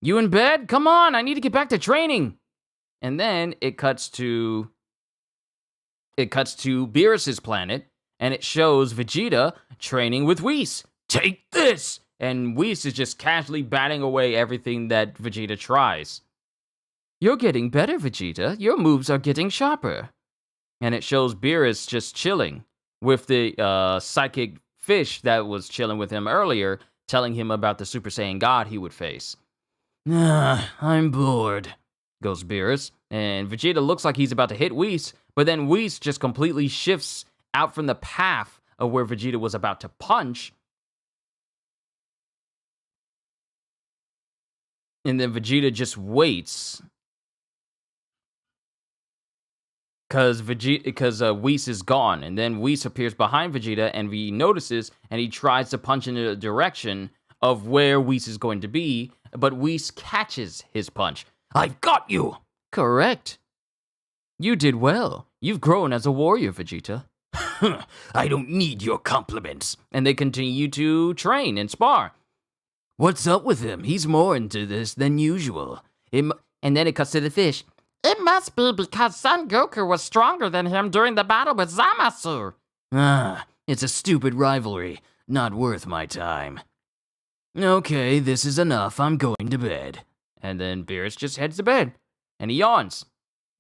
You in bed? Come on, I need to get back to training. And then it cuts to Beerus's planet, and it shows Vegeta training with Whis. Take this! And Whis is just casually batting away everything that Vegeta tries. You're getting better, Vegeta. Your moves are getting sharper. And it shows Beerus just chilling with the psychic fish that was chilling with him earlier, telling him about the Super Saiyan God he would face. I'm bored. goes Beerus. And Vegeta looks like he's about to hit Whis, but then Whis just completely shifts out from the path of where Vegeta was about to punch. And then Vegeta just waits. Because Whis is gone. And then Whis appears behind Vegeta, and he notices, and he tries to punch in the direction of where Whis is going to be, but Whis catches his punch. I've got you! Correct. You did well. You've grown as a warrior, Vegeta. I don't need your compliments. And they continue to train and spar. What's up with him? He's more into this than usual. And then it cuts to the fish. It must be because Son Goku was stronger than him during the battle with Zamasu. It's a stupid rivalry. Not worth my time. Okay, this is enough. I'm going to bed. And then Beerus just heads to bed. And he yawns.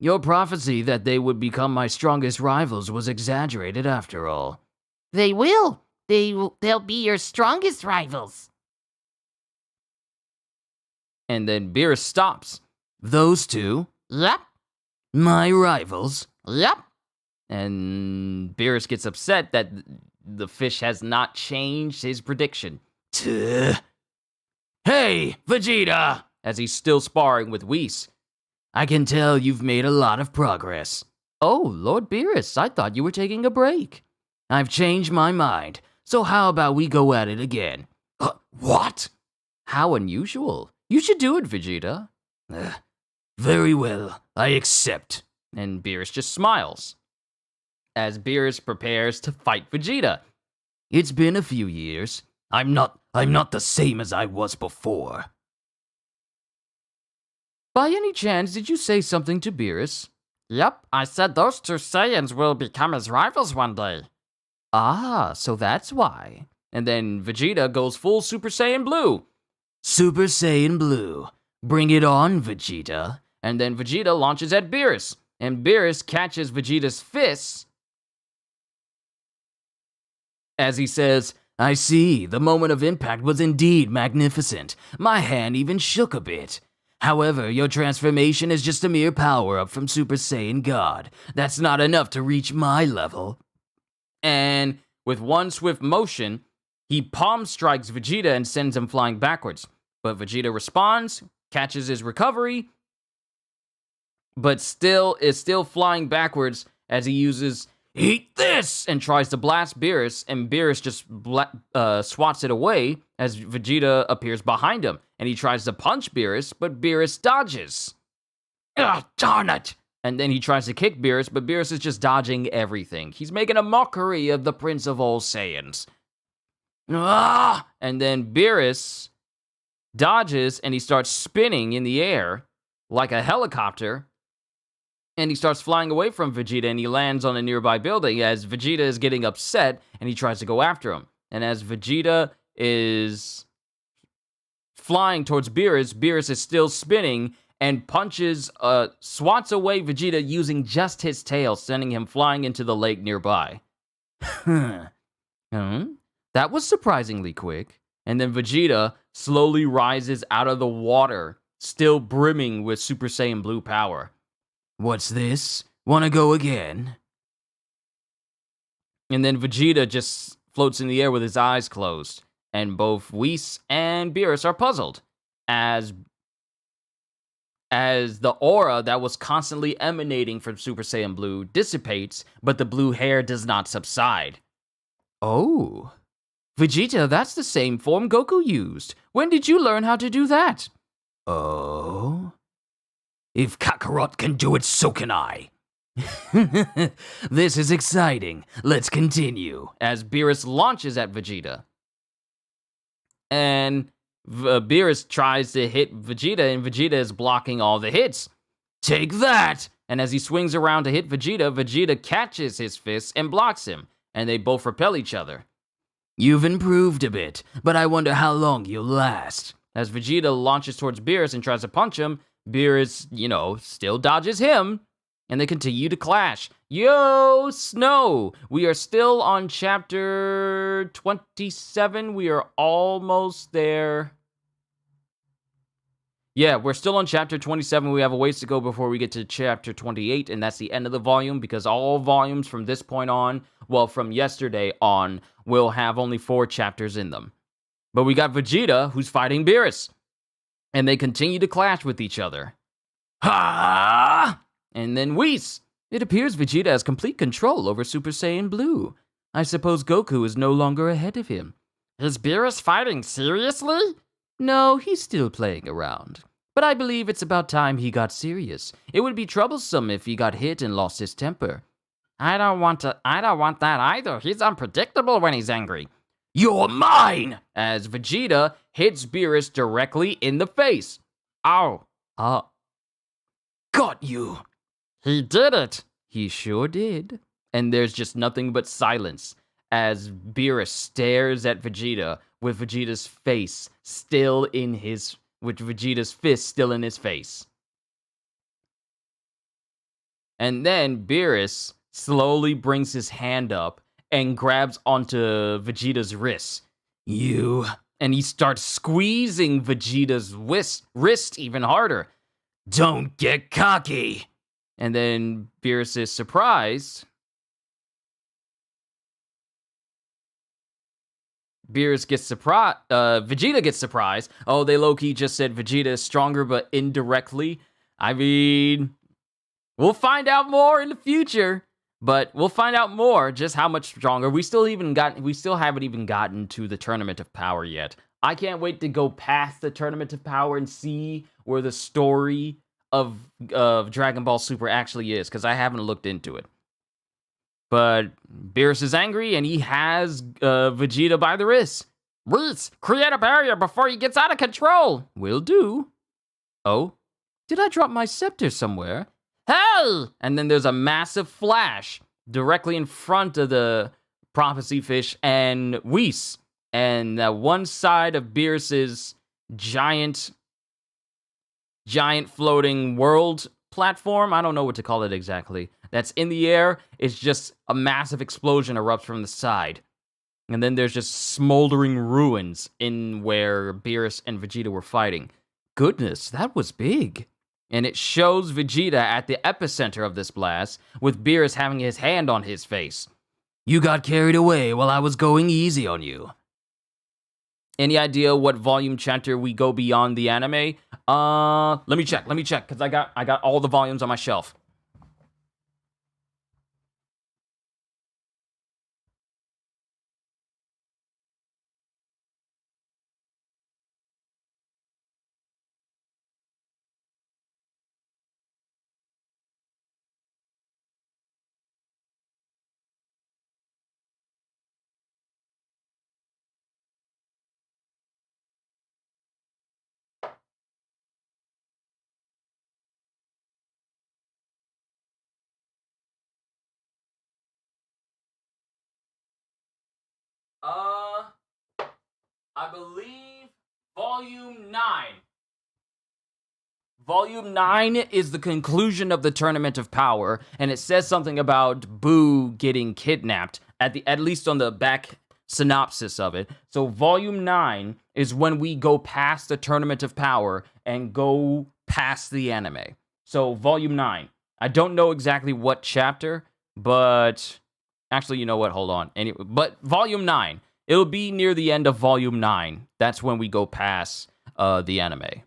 Your prophecy that they would become my strongest rivals was exaggerated after all. They will. They'll be your strongest rivals. And then Beerus stops. Those two? Yep. My rivals? Yep. And Beerus gets upset that the fish has not changed his prediction. Hey, Vegeta! As he's still sparring with Whis. I can tell you've made a lot of progress. Oh, Lord Beerus, I thought you were taking a break. I've changed my mind, so how about we go at it again? What? How unusual. You should do it, Vegeta. Very well, I accept. And Beerus just smiles. As Beerus prepares to fight Vegeta. It's been a few years. I'm not the same as I was before. By any chance, did you say something to Beerus? Yep, I said those two Saiyans will become his rivals one day. Ah, so that's why. And then Vegeta goes full Super Saiyan Blue. Super Saiyan Blue. Bring it on, Vegeta. And then Vegeta launches at Beerus. And Beerus catches Vegeta's fists. As he says, I see, the moment of impact was indeed magnificent. My hand even shook a bit. However, your transformation is just a mere power-up from Super Saiyan God. That's not enough to reach my level. And with one swift motion, he palm strikes Vegeta and sends him flying backwards. But Vegeta responds, catches his recovery, but is still flying backwards as he uses Eat This! And tries to blast Beerus, and Beerus just swats it away as Vegeta appears behind him. And he tries to punch Beerus, but Beerus dodges. Ugh, darn it! And then he tries to kick Beerus, but Beerus is just dodging everything. He's making a mockery of the Prince of All Saiyans. Ah! And then Beerus dodges, and he starts spinning in the air like a helicopter. And he starts flying away from Vegeta, and he lands on a nearby building as Vegeta is getting upset, and he tries to go after him. And as Vegeta is flying towards Beerus, Beerus is still spinning and swats away Vegeta using just his tail, sending him flying into the lake nearby. That was surprisingly quick. And then Vegeta slowly rises out of the water, still brimming with Super Saiyan Blue power. What's this? Wanna go again? And then Vegeta just floats in the air with his eyes closed. And both Whis and Beerus are puzzled. As the aura that was constantly emanating from Super Saiyan Blue dissipates, but the blue hair does not subside. Oh. Vegeta, that's the same form Goku used. When did you learn how to do that? Oh? If Kakarot can do it, so can I. This is exciting. Let's continue. As Beerus launches at Vegeta. And Beerus tries to hit Vegeta, and Vegeta is blocking all the hits. Take that! And as he swings around to hit Vegeta, Vegeta catches his fists and blocks him. And they both repel each other. You've improved a bit, but I wonder how long you'll last. As Vegeta launches towards Beerus and tries to punch him, Beerus, still dodges him, and they continue to clash. Yo, Snow! We are still on chapter 27. We are almost there. Yeah, we're still on chapter 27. We have a ways to go before we get to chapter 28, and that's the end of the volume, because all volumes from this point on, well, from yesterday on, will have only 4 chapters in them. But we got Vegeta, who's fighting Beerus, and they continue to clash with each other. Ha! And then Whis. It appears Vegeta has complete control over Super Saiyan Blue. I suppose Goku is no longer ahead of him. Is Beerus fighting seriously? No, he's still playing around. But I believe it's about time he got serious. It would be troublesome if he got hit and lost his temper. I don't want that either. He's unpredictable when he's angry. You're mine! As Vegeta hits Beerus directly in the face. Ow. Got you. He did it. He sure did. And there's just nothing but silence as Beerus stares at Vegeta with Vegeta's fist still in his face. And then Beerus slowly brings his hand up and grabs onto Vegeta's wrist. And he starts squeezing Vegeta's wrist even harder. Don't get cocky. And then Beerus is surprised. Vegeta gets surprised. Oh, they low-key just said Vegeta is stronger, but indirectly. I mean, we'll find out more in the future, but we'll find out more just how much stronger. We still haven't even gotten to the Tournament of Power yet. I can't wait to go past the Tournament of Power and see where the story of Dragon Ball Super actually is, because I haven't looked into it. But Beerus is angry, and he has Vegeta by the wrist. Whis, create a barrier before he gets out of control. Will do. Oh, did I drop my scepter somewhere? Hey! And then there's a massive flash directly in front of the Prophecy Fish and Whis. And one side of Beerus's giant floating world platform, I don't know what to call it exactly, that's in the air, it's just a massive explosion erupts from the side. And then there's just smoldering ruins in where Beerus and Vegeta were fighting. Goodness, that was big. And it shows Vegeta at the epicenter of this blast, with Beerus having his hand on his face. You got carried away while I was going easy on you. Any idea what volume chapter we go beyond the anime? Let me check, because I got all the volumes on my shelf. I believe Volume 9. Volume 9 is the conclusion of the Tournament of Power, and it says something about Boo getting kidnapped, at least on the back synopsis of it. So Volume 9 is when we go past the Tournament of Power and go past the anime. So Volume 9. I don't know exactly what chapter, but... Actually, you know what? Hold on. Anyway, but Volume 9. It'll be near the end of Volume 9. That's when we go past the anime.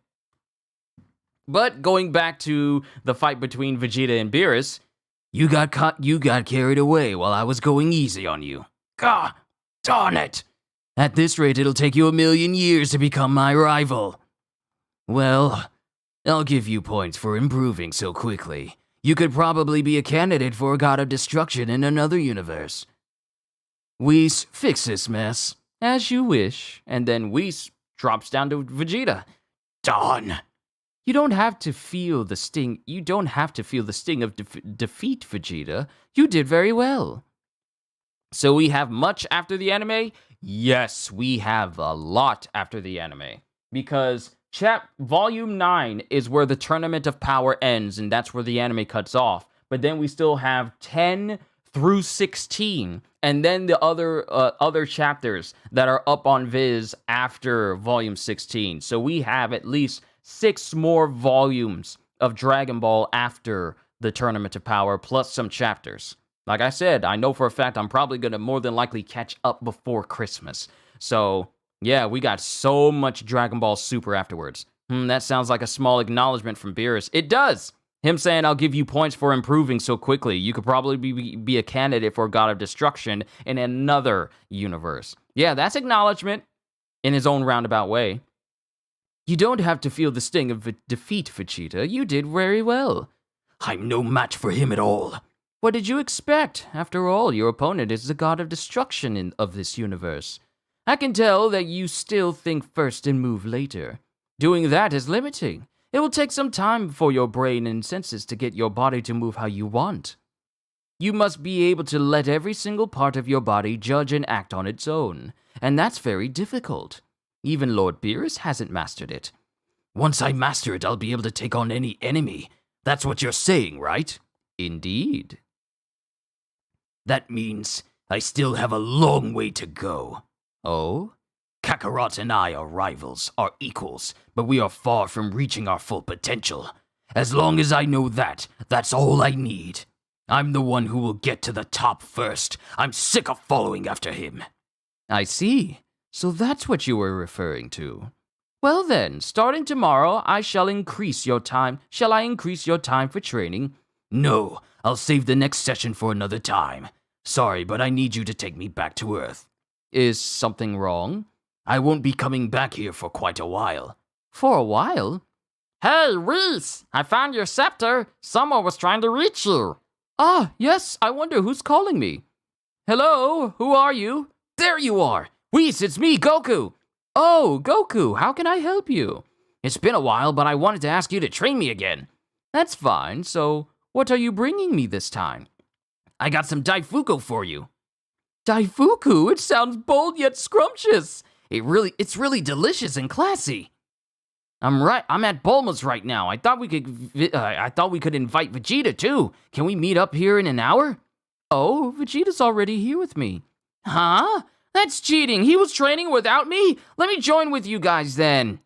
But going back to the fight between Vegeta and Beerus, you got carried away while I was going easy on you. God darn it! At this rate, it'll take you 1,000,000 years to become my rival. Well, I'll give you points for improving so quickly. You could probably be a candidate for a god of destruction in another universe. Whis, fix this mess. As you wish. And then Whis drops down to Vegeta. Done. You don't have to feel the sting. You don't have to feel the sting of defeat, Vegeta. You did very well. So we have much after the anime? Yes, we have a lot after the anime. Because Volume 9 is where the Tournament of Power ends, and that's where the anime cuts off. But then we still have 10 through 16, and then the other chapters that are up on Viz after Volume 16. So we have at least 6 more volumes of Dragon Ball after the Tournament of Power, plus some chapters. Like I said, I know for a fact I'm probably going to more than likely catch up before Christmas. So, yeah, we got so much Dragon Ball Super afterwards. That sounds like a small acknowledgement from Beerus. It does! Him saying, I'll give you points for improving so quickly. You could probably be a candidate for God of Destruction in another universe. Yeah, that's acknowledgement in his own roundabout way. You don't have to feel the sting of defeat, Vegeta. You did very well. I'm no match for him at all. What did you expect? After all, your opponent is the God of Destruction of this universe. I can tell that you still think first and move later. Doing that is limiting. It will take some time for your brain and senses to get your body to move how you want. You must be able to let every single part of your body judge and act on its own, and that's very difficult. Even Lord Beerus hasn't mastered it. Once I master it, I'll be able to take on any enemy. That's what you're saying, right? Indeed. That means I still have a long way to go. Oh? Kakarot and I are rivals, are equals, but we are far from reaching our full potential. As long as I know that, that's all I need. I'm the one who will get to the top first. I'm sick of following after him. I see. So that's what you were referring to. Well then, starting tomorrow, I shall increase your time. Shall I increase your time for training? No, I'll save the next session for another time. Sorry, but I need you to take me back to Earth. Is something wrong? I won't be coming back here for quite a while. For a while? Hey, Whis! I found your scepter. Someone was trying to reach you. Ah, yes, I wonder who's calling me. Hello, who are you? There you are! Whis, it's me, Goku! Oh, Goku, how can I help you? It's been a while, but I wanted to ask you to train me again. That's fine, so what are you bringing me this time? I got some Daifuku for you. Daifuku? It sounds bold yet scrumptious. It's really delicious and classy. I'm at Bulma's right now. I thought we could invite Vegeta too. Can we meet up here in an hour? Oh, Vegeta's already here with me. Huh? That's cheating. He was training without me. Let me join with you guys then.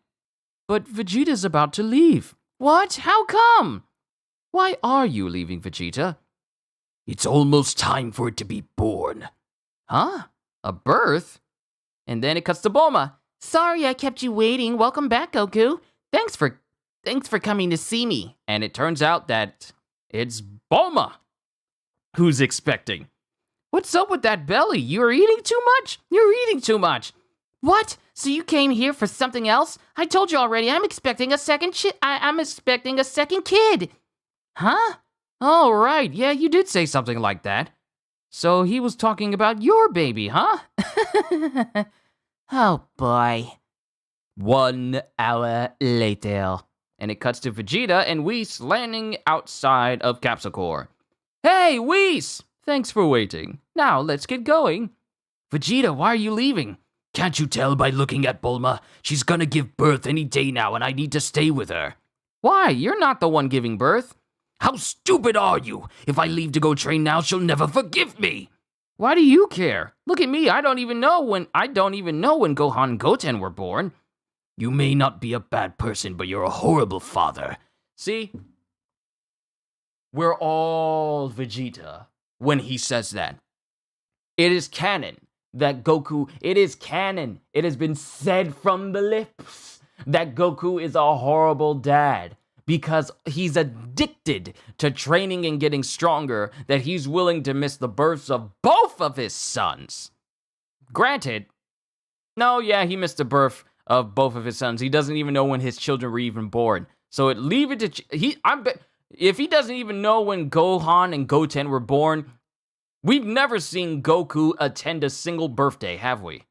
But Vegeta's about to leave. What? How come? Why are you leaving, Vegeta? It's almost time for it to be born. Huh? A birth? And then it cuts to Bulma. Sorry I kept you waiting. Welcome back, Goku. Thanks for coming to see me. And it turns out that it's Bulma who's expecting. What's up with that belly? You're eating too much? You're eating too much. What? So you came here for something else? I told you already. I'm expecting a second I'm expecting a second kid. Huh? Oh, right. Yeah, you did say something like that. So he was talking about your baby, huh? Oh, boy. 1 hour later. And it cuts to Vegeta and Whis landing outside of Capsule Corps. Hey, Whis! Thanks for waiting. Now, let's get going. Vegeta, why are you leaving? Can't you tell by looking at Bulma? She's gonna give birth any day now, and I need to stay with her. Why? You're not the one giving birth. How stupid are you? If I leave to go train now, she'll never forgive me. Why do you care? Look at me, I don't even know when Gohan and Goten were born. You may not be a bad person, but you're a horrible father. See? We're all Vegeta when he says that. It is canon that Goku, it is canon. It has been said from the lips that Goku is a horrible dad because he's addicted to training and getting stronger that he's willing to miss the births of both of his sons. Granted, he missed the birth of both of his sons. He doesn't even know when his children were even born. So leave it to if he doesn't even know when Gohan and Goten were born, we've never seen Goku attend a single birthday, have we?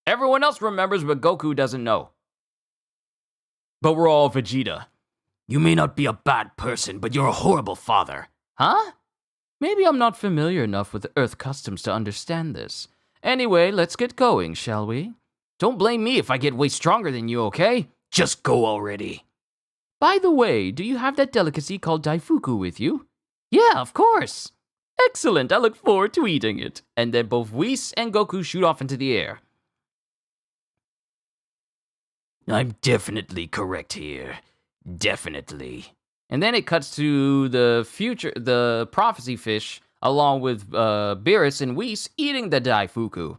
Everyone else remembers, but Goku doesn't know. But we're all Vegeta. You may not be a bad person, but you're a horrible father. Huh? Maybe I'm not familiar enough with Earth customs to understand this. Anyway, let's get going, shall we? Don't blame me if I get way stronger than you, okay? Just go already. By the way, do you have that delicacy called Daifuku with you? Yeah, of course. Excellent, I look forward to eating it. And then both Whis and Goku shoot off into the air. I'm definitely correct here. Definitely. And then it cuts to the prophecy fish, along with Beerus and Whis eating the Daifuku.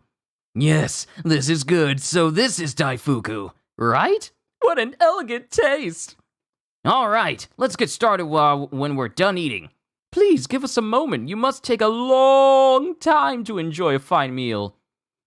Yes, this is good, so this is Daifuku, right? What an elegant taste! All right, let's get started when we're done eating. Please give us a moment. You must take a long time to enjoy a fine meal.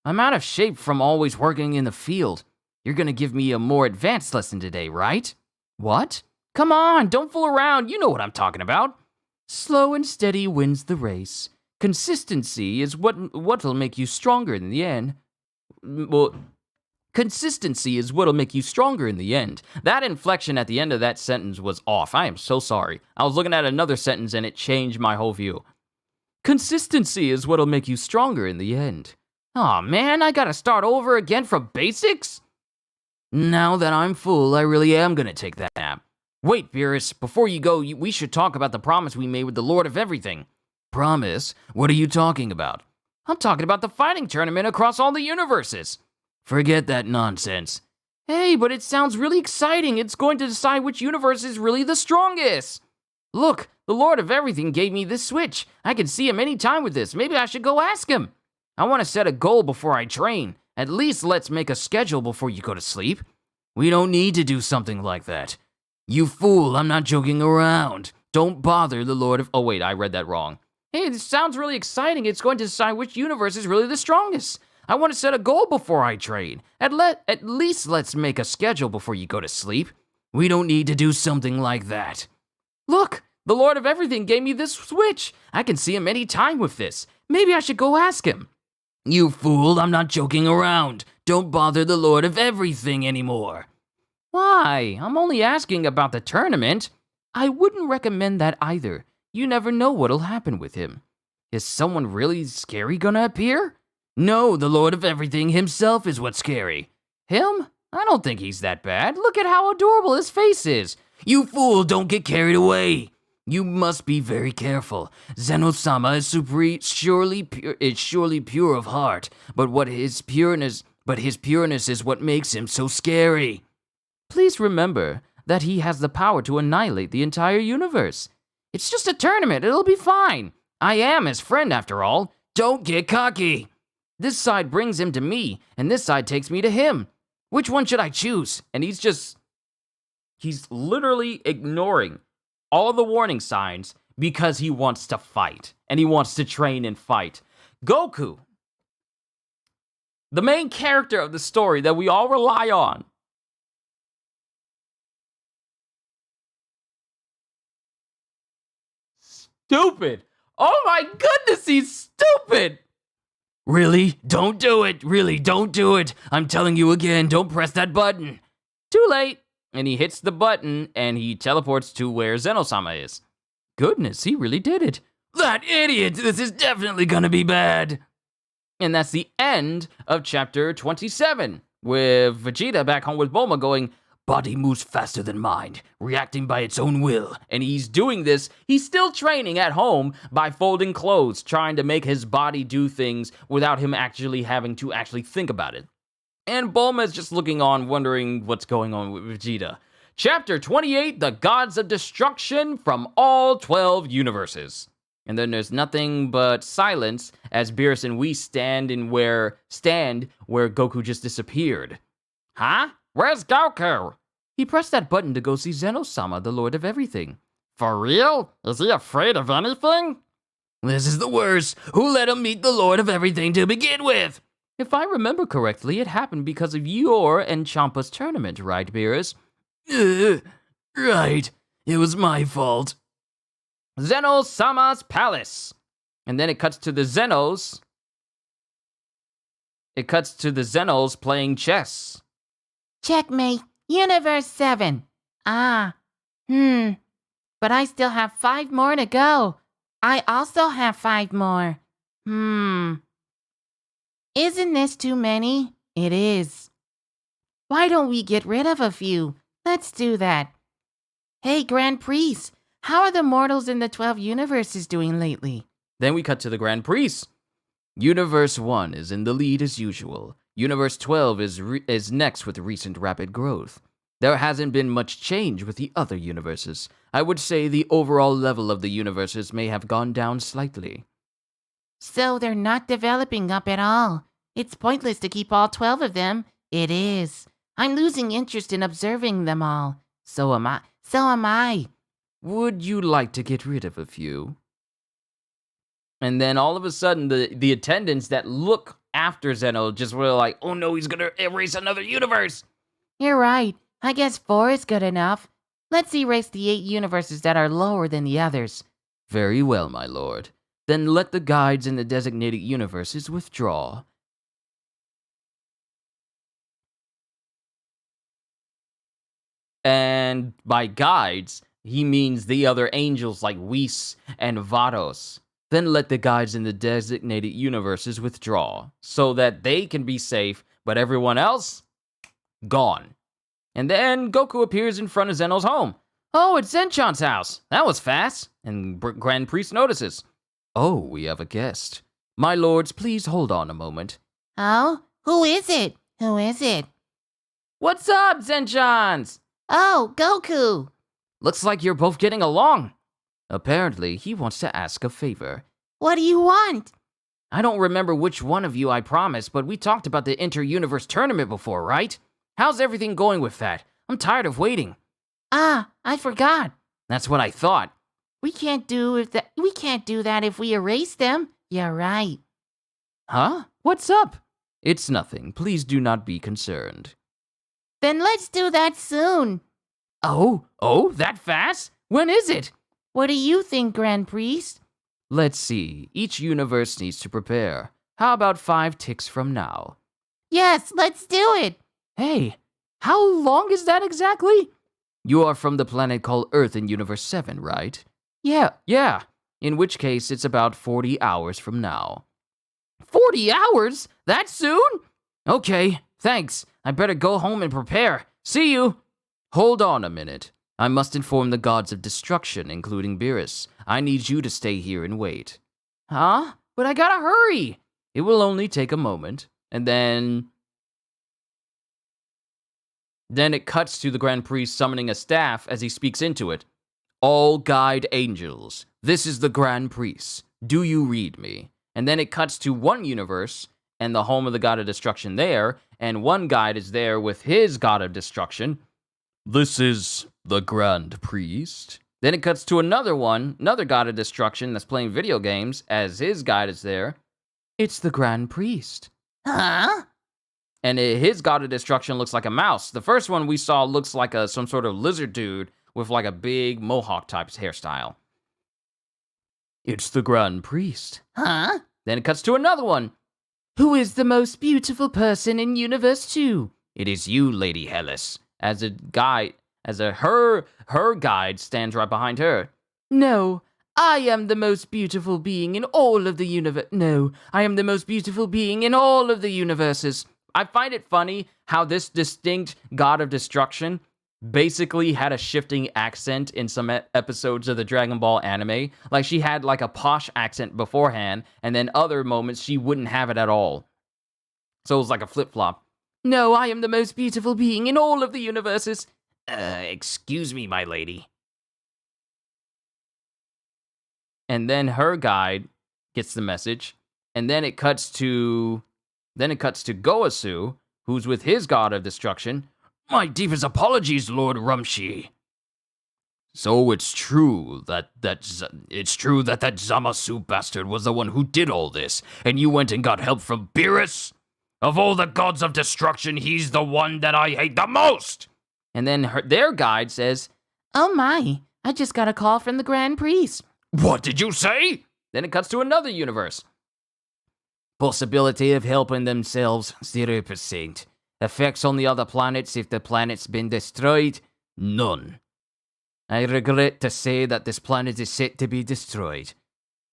I'm out of shape from always working in the field. You're gonna give me a more advanced lesson today, right? What? Come on, don't fool around. You know what I'm talking about. Slow and steady wins the race. Consistency is what'll make you stronger in the end. Well, consistency is what'll make you stronger in the end. That inflection at the end of that sentence was off. I am so sorry. I was looking at another sentence and it changed my whole view. Consistency is what'll make you stronger in the end. Aw, man, I gotta start over again from basics? Now that I'm full, I really am gonna take that nap. Wait, Beerus, before you go, we should talk about the promise we made with the Lord of Everything. Promise? What are you talking about? I'm talking about the fighting tournament across all the universes. Forget that nonsense. Hey, but it sounds really exciting. It's going to decide which universe is really the strongest. Look, the Lord of Everything gave me this switch. I can see him any time with this. Maybe I should go ask him. I want to set a goal before I train. At least let's make a schedule before you go to sleep. We don't need to do something like that. You fool, I'm not joking around. Don't bother the Lord of... Oh, wait, I read that wrong. Hey, this sounds really exciting. It's going to decide which universe is really the strongest. I want to set a goal before I train. At least let's make a schedule before you go to sleep. We don't need to do something like that. Look, the Lord of Everything gave me this switch. I can see him any time with this. Maybe I should go ask him. You fool, I'm not joking around. Don't bother the Lord of Everything anymore. Why? I'm only asking about the tournament. I wouldn't recommend that either. You never know what'll happen with him. Is someone really scary gonna appear? No, the Lord of Everything himself is what's scary. Him? I don't think he's that bad. Look at how adorable his face is. You fool, don't get carried away. You must be very careful. Zeno-sama is surely pure of heart, but his pureness is what makes him so scary. Please remember that he has the power to annihilate the entire universe. It's just a tournament, it'll be fine. I am his friend after all. Don't get cocky. This side brings him to me, and this side takes me to him. Which one should I choose? And he's literally ignoring all the warning signs because he wants to fight, and he wants to train and fight. Goku, the main character of the story that we all rely on, stupid. Oh my goodness, he's stupid. Really? Don't do it. Really, don't do it. I'm telling you again, don't press that button. Too late. And he hits the button, and he teleports to where Zeno-sama is. Goodness, he really did it. That idiot! This is definitely gonna be bad. And that's the end of chapter 27, with Vegeta back home with Bulma going, body moves faster than mind, reacting by its own will. And he's doing this, he's still training at home by folding clothes, trying to make his body do things without him actually having to think about it. And Bulma is just looking on, wondering what's going on with Vegeta. Chapter 28, The Gods of Destruction from All 12 Universes. And then there's nothing but silence as Beerus and Whis stand where Goku just disappeared. Huh? Where's Goku? He pressed that button to go see Zeno-sama, the Lord of Everything. For real? Is he afraid of anything? This is the worst. Who let him meet the Lord of Everything to begin with? If I remember correctly, it happened because of your and Champa's tournament, right, Beerus? Right. It was my fault. Zeno-sama's palace. And then it cuts to the Zenos. It cuts to the Zenos playing chess. Checkmate. Universe 7. But I still have 5 more to go. I also have 5 more. Isn't this too many? It is. Why don't we get rid of a few? Let's do that. Hey, Grand Priest, how are the mortals in the 12 universes doing lately? Then we cut to the Grand Priest. Universe 1 is in the lead as usual. Universe 12 is next with recent rapid growth. There hasn't been much change with the other universes. I would say the overall level of the universes may have gone down slightly. So they're not developing up at all. It's pointless to keep all 12 of them. It is. I'm losing interest in observing them all. So am I. Would you like to get rid of a few? And then all of a sudden, the attendants that look after Zeno just were like, oh no, he's gonna erase another universe. You're right. I guess 4 is good enough. Let's erase the 8 universes that are lower than the others. Very well, my lord. Then let the guides in the designated universes withdraw. And by guides, he means the other angels like Whis and Vados. Then let the guides in the designated universes withdraw, so that they can be safe, but everyone else, gone. And then Goku appears in front of Zeno's home. Oh, it's Zenchan's house. That was fast. And Grand Priest notices. Oh, we have a guest. My lords, please hold on a moment. Oh? Who is it? Who is it? What's up, Zenchans? Oh, Goku. Looks like you're both getting along. Apparently, he wants to ask a favor. What do you want? I don't remember which one of you I promised, but we talked about the Inter-Universe tournament before, right? How's everything going with that? I'm tired of waiting. Ah, I forgot. That's what I thought. We can't do that if we erase them. You're right. Huh? What's up? It's nothing. Please do not be concerned. Then let's do that soon. Oh, that fast? When is it? What do you think, Grand Priest? Let's see. Each universe needs to prepare. How about 5 ticks from now? Yes, let's do it. Hey, how long is that exactly? You are from the planet called Earth in Universe 7, right? Yeah. In which case, it's about 40 hours from now. 40 hours? That soon? Okay, thanks. I better go home and prepare. See you. Hold on a minute. I must inform the gods of destruction, including Beerus. I need you to stay here and wait. Huh? But I gotta hurry. It will only take a moment. And then it cuts to the Grand Priest summoning a staff as he speaks into it. All guide angels. This is the Grand Priest. Do you read me? And then it cuts to one universe and the home of the god of destruction there, and one guide is there with his god of destruction. This is the Grand Priest. Then it cuts to another god of destruction that's playing video games as his guide is there. It's the Grand Priest. Huh? And his god of destruction looks like a mouse. The first one we saw looks like some sort of lizard dude with like a big mohawk type hairstyle. It's the Grand Priest. Huh? Then it cuts to another one. Who is the most beautiful person in Universe 2? It is you, Lady Hellas. Her guide stands right behind her. No, I am the most beautiful being in all of the universe. No, I am the most beautiful being in all of the universes. I find it funny how this distinct god of destruction basically had a shifting accent in some episodes of the Dragon Ball anime. Like, she had like a posh accent beforehand, and then other moments she wouldn't have it at all. So it was like a flip-flop. No, I am the most beautiful being in all of the universes. Excuse me, my lady. And then her guide gets the message, and then it cuts to Goasu, who's with his god of destruction. My deepest apologies, Lord Rumshi. So it's true that Zamasu bastard was the one who did all this, and you went and got help from Beerus? Of all the gods of destruction, he's the one that I hate the most! And then their guide says, Oh my, I just got a call from the Grand Priest. What did you say? Then it cuts to another universe. Possibility of helping themselves, 0%. Effects on the other planets if the planet's been destroyed, none. I regret to say that this planet is set to be destroyed.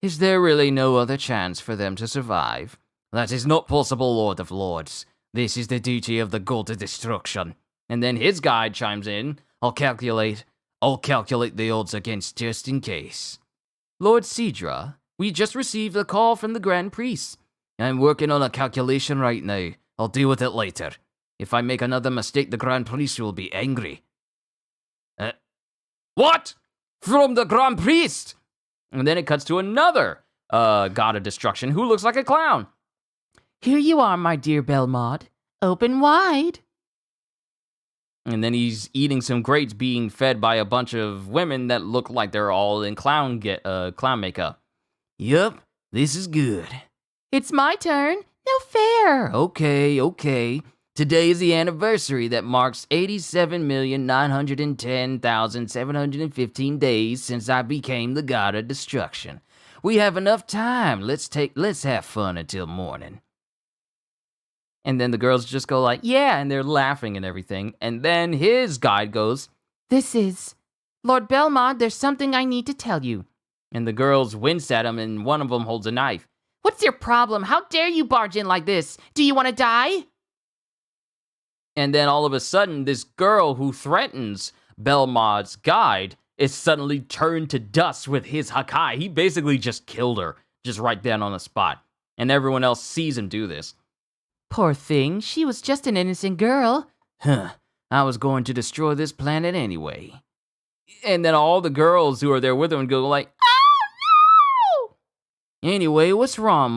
Is there really no other chance for them to survive? That is not possible, Lord of Lords. This is the duty of the God of Destruction. And then his guide chimes in. I'll calculate the odds against just in case. Lord Sidra, we just received a call from the Grand Priest. I'm working on a calculation right now. I'll deal with it later. If I make another mistake, the Grand Priest will be angry. What? From the Grand Priest? And then it cuts to another god of destruction who looks like a clown. Here you are, my dear Belmont. Open wide. And then he's eating some grapes being fed by a bunch of women that look like they're all in clown makeup. Yup, this is good. It's my turn. No fair. Okay. Today is the anniversary that marks 87,910,715 days since I became the god of destruction. We have enough time. Let's have fun until morning. And then the girls just go like, yeah, and they're laughing and everything. And then his guide goes, This is... Lord Belmont, there's something I need to tell you. And the girls wince at him, and one of them holds a knife. What's your problem? How dare you barge in like this? Do you want to die? And then all of a sudden, this girl who threatens Belmont's guide is suddenly turned to dust with his Hakai. He basically just killed her, just right then on the spot. And everyone else sees him do this. Poor thing, she was just an innocent girl. I was going to destroy this planet anyway. And then all the girls who are there with him go like, oh no! Anyway, what's wrong,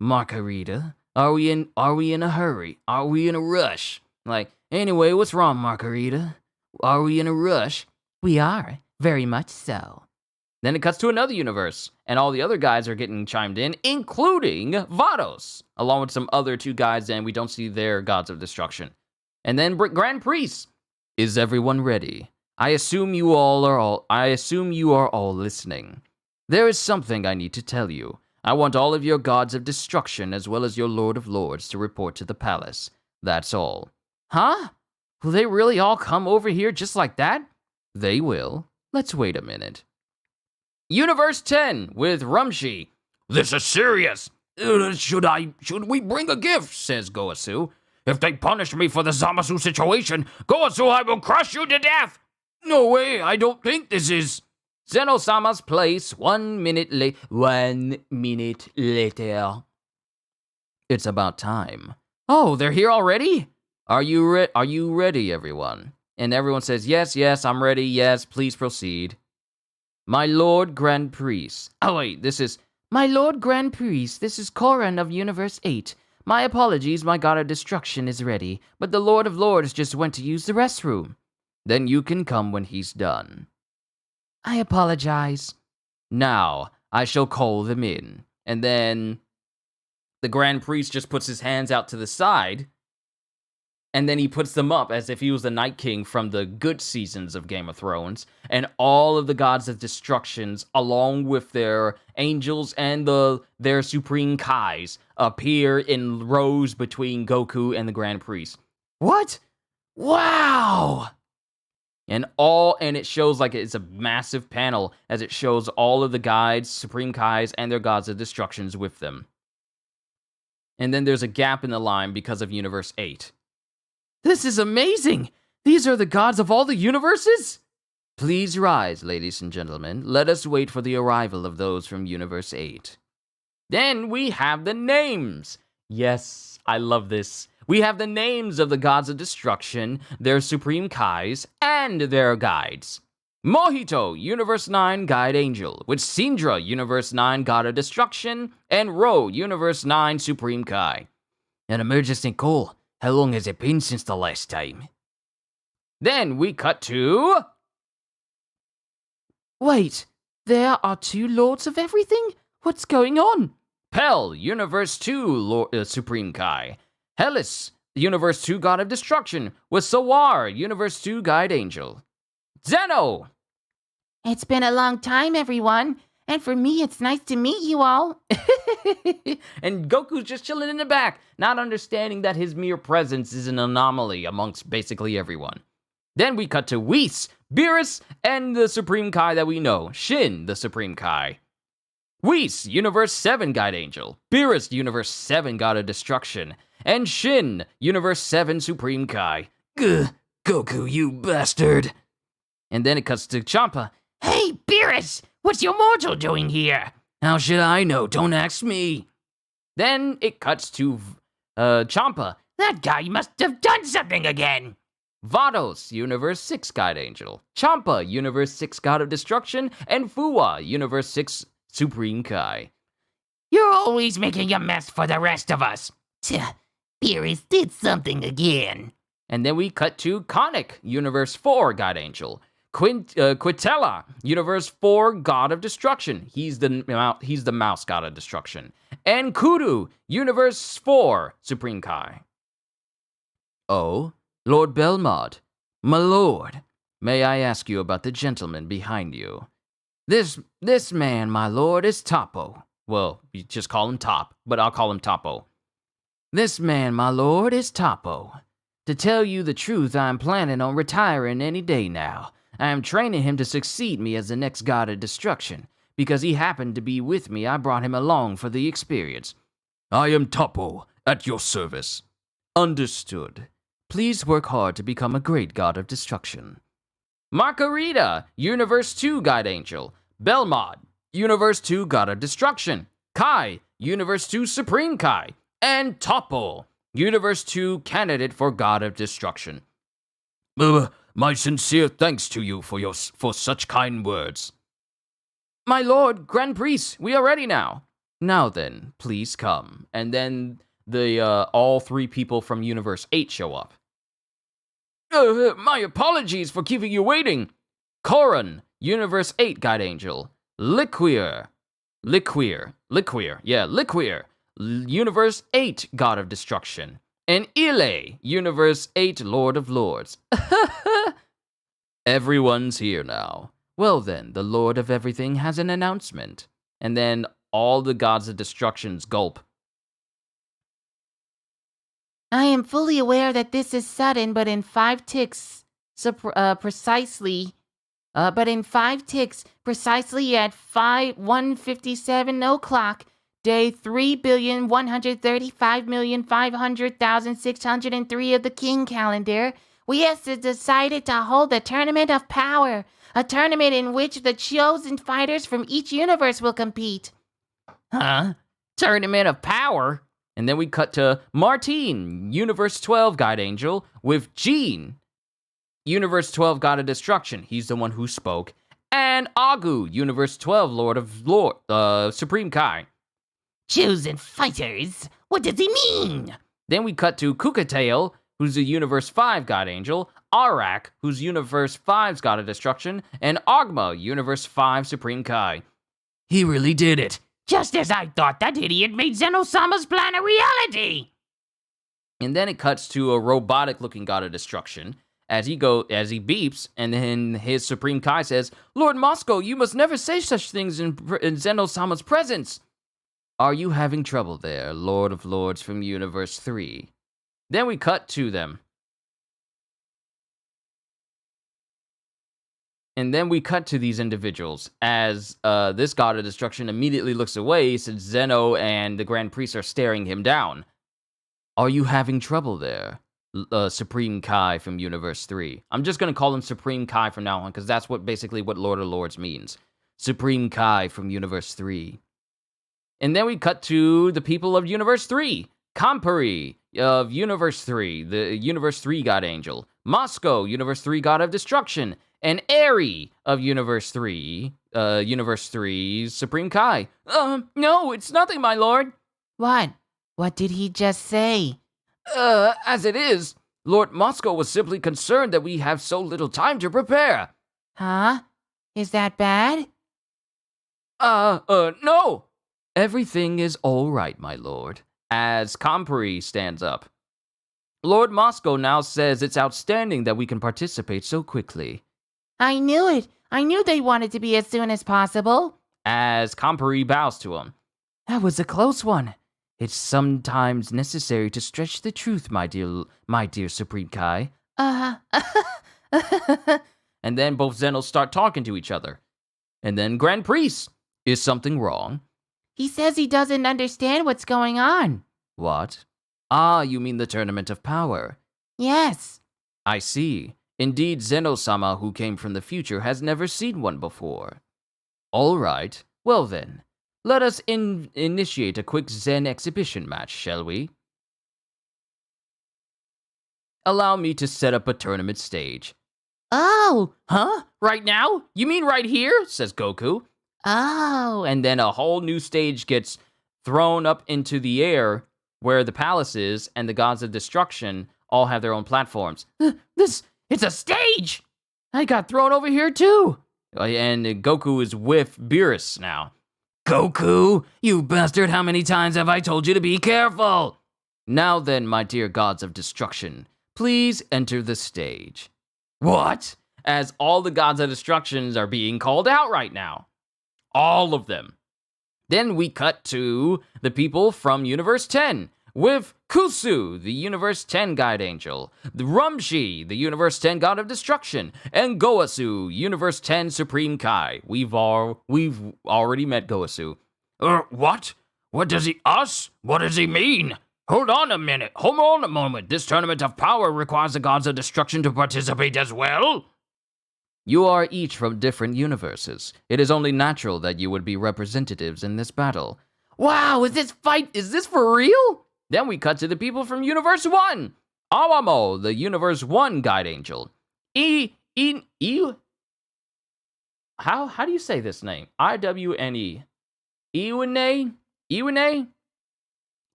Margarita? Are we in a hurry? Are we in a rush? Like, anyway, what's wrong, Margarita? Are we in a rush? We are, very much so. Then it cuts to another universe, and all the other guys are getting chimed in, including Vados, along with some other two guys, and we don't see their gods of destruction. And then Grand Priest. Is everyone ready? I assume you are all listening. There is something I need to tell you. I want all of your gods of destruction as well as your Lord of Lords to report to the palace. That's all. Huh? Will they really all come over here just like that? They will. Let's wait a minute. Universe 10 with Rumshi. This is serious. Should we bring a gift, says Goasu. If they punish me for the Zamasu situation, Goasu, I will crush you to death. No way, I don't think this is... Zeno-sama's place 1 minute late. 1 minute later. It's about time. Oh, they're here already? Are you ready, everyone? And everyone says, yes, I'm ready. Yes, please proceed. My Lord Grand Priest. Oh, wait, this is... My Lord Grand Priest, this is Koran of Universe 8. My apologies, my god of destruction is ready, but the Lord of Lords just went to use the restroom. Then you can come when he's done. I apologize. Now, I shall call them in. And then the Grand Priest just puts his hands out to the side, and then he puts them up as if he was the Night King from the good seasons of Game of Thrones, and all of the gods of destructions, along with their angels and their supreme Kais, appear in rows between Goku and the Grand Priest. What? Wow! And it shows like it's a massive panel as it shows all of the guides, supreme Kais, and their gods of destructions with them. And then there's a gap in the line because of Universe 8. This is amazing! These are the gods of all the universes? Please rise, ladies and gentlemen. Let us wait for the arrival of those from Universe 8. Then we have the names. Yes, I love this. We have the names of the gods of destruction, their supreme Kais, and their guides. Mojito, Universe 9 Guide Angel, with Sindra, Universe 9 God of Destruction, and Ro, Universe 9 Supreme Kai. An emergency call. How long has it been since the last time? Then we cut to... Wait, there are two Lords of Everything? What's going on? Pell, Universe 2 Supreme Kai. Hellas, Universe 2 God of Destruction, with Sawar, Universe 2 Guide Angel. Zeno! It's been a long time, everyone. And for me, it's nice to meet you all. And Goku's just chilling in the back, not understanding that his mere presence is an anomaly amongst basically everyone. Then we cut to Whis, Beerus, and the Supreme Kai that we know, Shin, the Supreme Kai. Whis, Universe 7 Guide Angel. Beerus, Universe 7 God of Destruction. And Shin, Universe 7 Supreme Kai. Gah, Goku, you bastard. And then it cuts to Champa. Hey, Beerus, what's your mortal doing here? How should I know? Don't ask me. Then it cuts to Champa. That guy must have done something again. Vados, Universe 6 Guide Angel. Champa, Universe 6 God of Destruction. And Fuwa, Universe 6 Supreme Kai. You're always making a mess for the rest of us. Beerus did something again. And then we cut to Conic, Universe 4 God Angel. Quitella, Universe 4 God of Destruction. He's the mouse God of Destruction. And Kudu, Universe 4 Supreme Kai. Oh, Lord Belmod, my lord, may I ask you about the gentleman behind you? This man, my lord, is Topo. Well, you just call him Top, but I'll call him Topo. This man, my lord, is Topo. To tell you the truth, I am planning on retiring any day now. I am training him to succeed me as the next god of destruction. Because he happened to be with me, I brought him along for the experience. I am Topo, at your service. Understood. Please work hard to become a great god of destruction. Margarita, Universe 2 Guide Angel. Belmod, Universe 2 God of Destruction. Kai, Universe 2 Supreme Kai. And Topo, Universe 2 Candidate for God of Destruction. My sincere thanks to you for such kind words. My lord, Grand Priest, we are ready now. Now then, please come. And then all three people from Universe 8 show up. My apologies for keeping you waiting. Koran, Universe 8 Guide Angel. Liquier, Universe 8 God of Destruction. And Ile, Universe 8 Lord of Lords. Everyone's here now. Well then, the Lord of Everything has an announcement. And then all the gods of destructions gulp. I am fully aware that this is sudden, but in 5 ticks, precisely at 1:57 o'clock, day 3,135,500,603 of the King calendar, we have decided to hold a tournament of power, a tournament in which the chosen fighters from each universe will compete. Huh? Tournament of power? And then we cut to Martine, Universe 12 Guide Angel, with Jean, Universe 12 God of Destruction. He's the one who spoke. And Agu, Universe 12 Supreme Kai. Chosen fighters? What does he mean? Then we cut to Kukatail, who's a Universe 5 God Angel, Arak, who's Universe 5's God of Destruction, and Ogma, Universe 5 Supreme Kai. He really did it. Just as I thought, that idiot made Zeno-sama's plan a reality! And then it cuts to a robotic-looking God of Destruction as he beeps, and then his Supreme Kai says, Lord Moscow, you must never say such things in Zeno-sama's presence. Are you having trouble there, Lord of Lords from Universe 3? Then we cut to them. And then we cut to these individuals as this God of Destruction immediately looks away since Zeno and the Grand Priest are staring him down. Are you having trouble there, Supreme Kai from Universe 3? I'm just going to call him Supreme Kai from now on because that's basically what Lord of Lords means. Supreme Kai from Universe 3. And then we cut to the people of Universe 3. Kampari of Universe 3, the Universe 3 God Angel. Moscow, Universe 3 God of Destruction. And Eri of Universe 3, Universe 3's Supreme Kai. No, it's nothing, my lord. What? What did he just say? As it is, Lord Moscow was simply concerned that we have so little time to prepare. Huh? Is that bad? No. Everything is all right, my lord. As Kampari stands up. Lord Moscow now says it's outstanding that we can participate so quickly. I knew it. I knew they wanted to be as soon as possible. As Kampari bows to him. That was a close one. It's sometimes necessary to stretch the truth, my dear Supreme Kai. And then both Zenos start talking to each other. And then Grand Priest. Is something wrong? He says he doesn't understand what's going on. What? Ah, you mean the Tournament of Power? Yes. I see. Indeed, Zeno-sama, who came from the future, has never seen one before. All right. Well then, Let us initiate a quick Zen exhibition match, shall we? Allow me to set up a tournament stage. Oh, Huh? Right now? You mean right here? Says Goku. oh. And then a whole new stage gets thrown up into the air where the palace is, and the gods of destruction all have their own platforms. It's a stage! I got thrown over here too! And Goku is with Beerus now. Goku, you bastard, how many times have I told you to be careful? Now then, my dear gods of destruction, please enter the stage. What? As all the gods of destruction are being called out right now. All of them. Then we cut to the people from Universe 10 with Kusu, the Universe 10 Guide Angel, the Rumshi, the Universe 10 God of Destruction, and Goasu, Universe 10 Supreme Kai. We've already met Goasu. What? What does he mean? Hold on a minute. Hold on a moment. This tournament of power requires the gods of destruction to participate as well? You are each from different universes. It is only natural that you would be representatives in this battle. Wow, is this for real? Then we cut to the people from Universe 1. Awamo, the Universe 1 Guide Angel. How do you say this name? Iwne.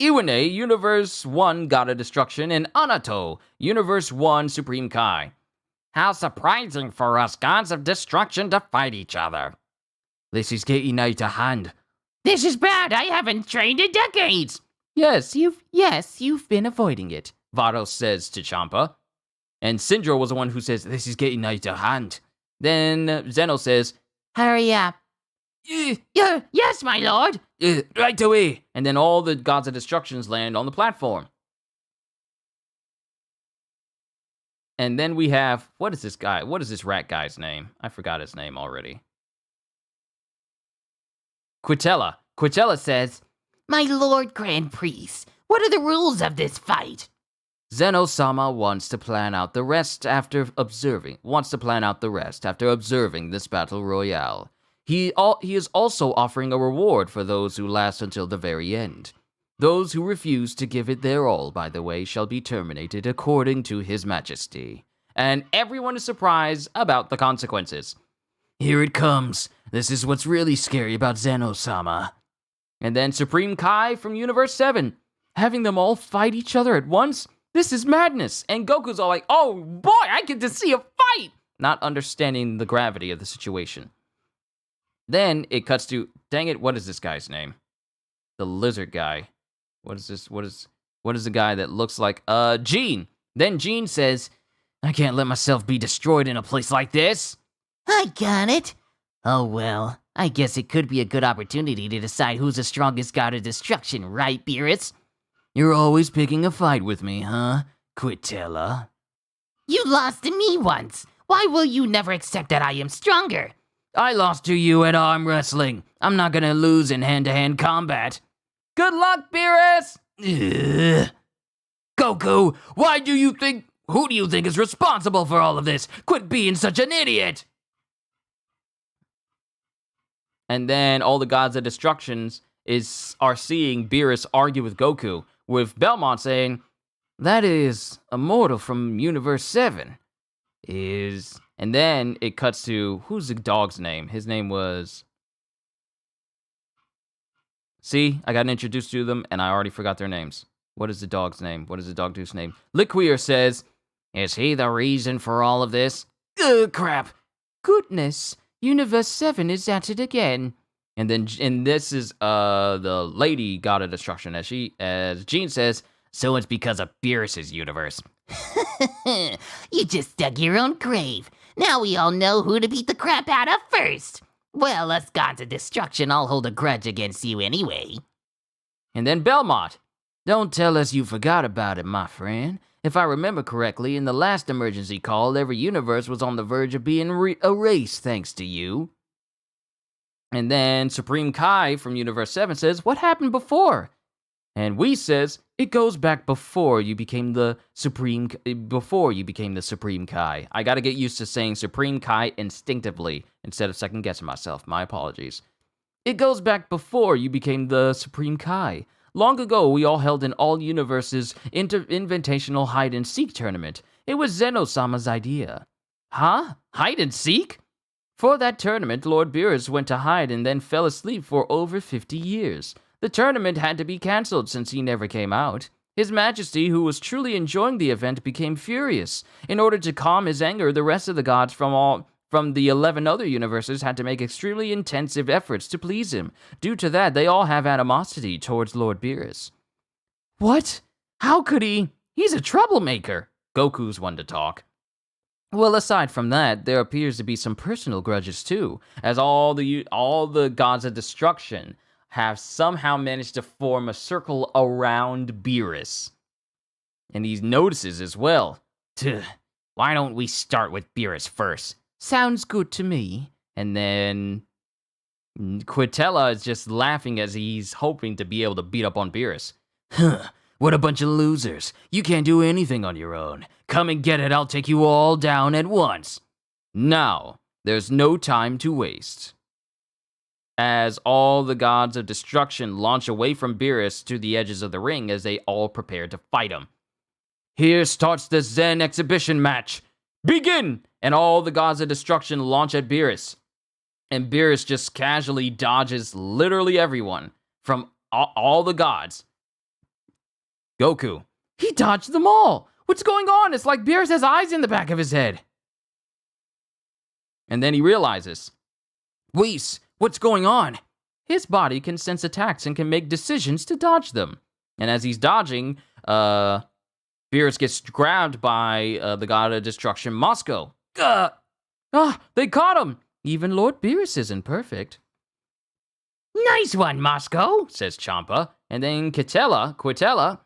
Iwne, Universe 1 God of Destruction, and Anato, Universe 1 Supreme Kai. How surprising for us gods of destruction to fight each other. This is getting out of hand. This is bad. I haven't trained in decades. Yes, you've been avoiding it, Vados says to Champa. And Syndro was the one who says, this is getting out of hand. Then Zeno says, hurry up. Yes, my lord. Right away. And then all the gods of destructions land on the platform. And then we have, what is this rat guy's name? I forgot his name already. Quitella. Quitella says, my lord Grand Priest, what are the rules of this fight? Zeno-sama wants to plan out the rest after observing this battle royale. He is also offering a reward for those who last until the very end. Those who refuse to give it their all, by the way, shall be terminated according to His Majesty. And everyone is surprised about the consequences. Here it comes. This is what's really scary about Zeno-sama. And then Supreme Kai from Universe 7. Having them all fight each other at once? This is madness. And Goku's all like, oh boy, I get to see a fight! Not understanding the gravity of the situation. Then it cuts to, dang it, what is this guy's name? The lizard guy. What is the guy that looks like, Gene. Then Gene says, I can't let myself be destroyed in a place like this. I got it. Oh well, I guess it could be a good opportunity to decide who's the strongest god of destruction, right, Beerus? You're always picking a fight with me, huh, Quitella? You lost to me once. Why will you never accept that I am stronger? I lost to you at arm wrestling. I'm not gonna lose in hand-to-hand combat. Good luck, Beerus! Goku, who do you think is responsible for all of this? Quit being such an idiot! And then all the gods of destructions are seeing Beerus argue with Goku, with Belmont saying, that is a mortal from Universe 7. And then it cuts to, who's the dog's name? His name was... See, I got introduced to them, and I already forgot their names. What is the dog's name? What is the dog dude's name? Liquier says, is he the reason for all of this? Crap. Goodness, Universe 7 is at it again. And this is the lady god of destruction, as Gene says, so it's because of Beerus' universe. You just dug your own grave. Now we all know who to beat the crap out of first. Well, us gods of destruction all hold a grudge against you anyway. And then Belmont. Don't tell us you forgot about it, my friend. If I remember correctly, in the last emergency call, every universe was on the verge of being erased thanks to you. And then Supreme Kai from Universe 7 says, what happened before? And we says, it goes back before you became the Supreme Kai. I gotta get used to saying Supreme Kai instinctively instead of second guessing myself. My apologies. It goes back before you became the Supreme Kai. Long ago, we all held an all-universes invitational hide-and-seek tournament. It was Zeno-sama's idea. Huh? Hide-and-seek? For that tournament, Lord Beerus went to hide and then fell asleep for over 50 years. The tournament had to be cancelled since he never came out. His Majesty, who was truly enjoying the event, became furious. In order to calm his anger, the rest of the gods from the 11 other universes had to make extremely intensive efforts to please him. Due to that, they all have animosity towards Lord Beerus. What? How could he? He's a troublemaker. Goku's one to talk. Well, aside from that, there appears to be some personal grudges too, as all the gods of destruction have somehow managed to form a circle around Beerus. And he notices as well. Why don't we start with Beerus first? Sounds good to me. And then Quitella is just laughing as he's hoping to be able to beat up on Beerus. What a bunch of losers. You can't do anything on your own. Come and get it, I'll take you all down at once. Now, there's no time to waste. As all the gods of destruction launch away from Beerus to the edges of the ring as they all prepare to fight him. Here starts the Zen exhibition match. Begin! And all the gods of destruction launch at Beerus. And Beerus just casually dodges literally everyone from all the gods. Goku. He dodged them all. What's going on? It's like Beerus has eyes in the back of his head. And then he realizes. Whis, what's going on? His body can sense attacks and can make decisions to dodge them. And as he's dodging, Beerus gets grabbed by the god of destruction, Moscow. They caught him! Even Lord Beerus isn't perfect. Nice one, Moscow, says Champa. And then Quitella,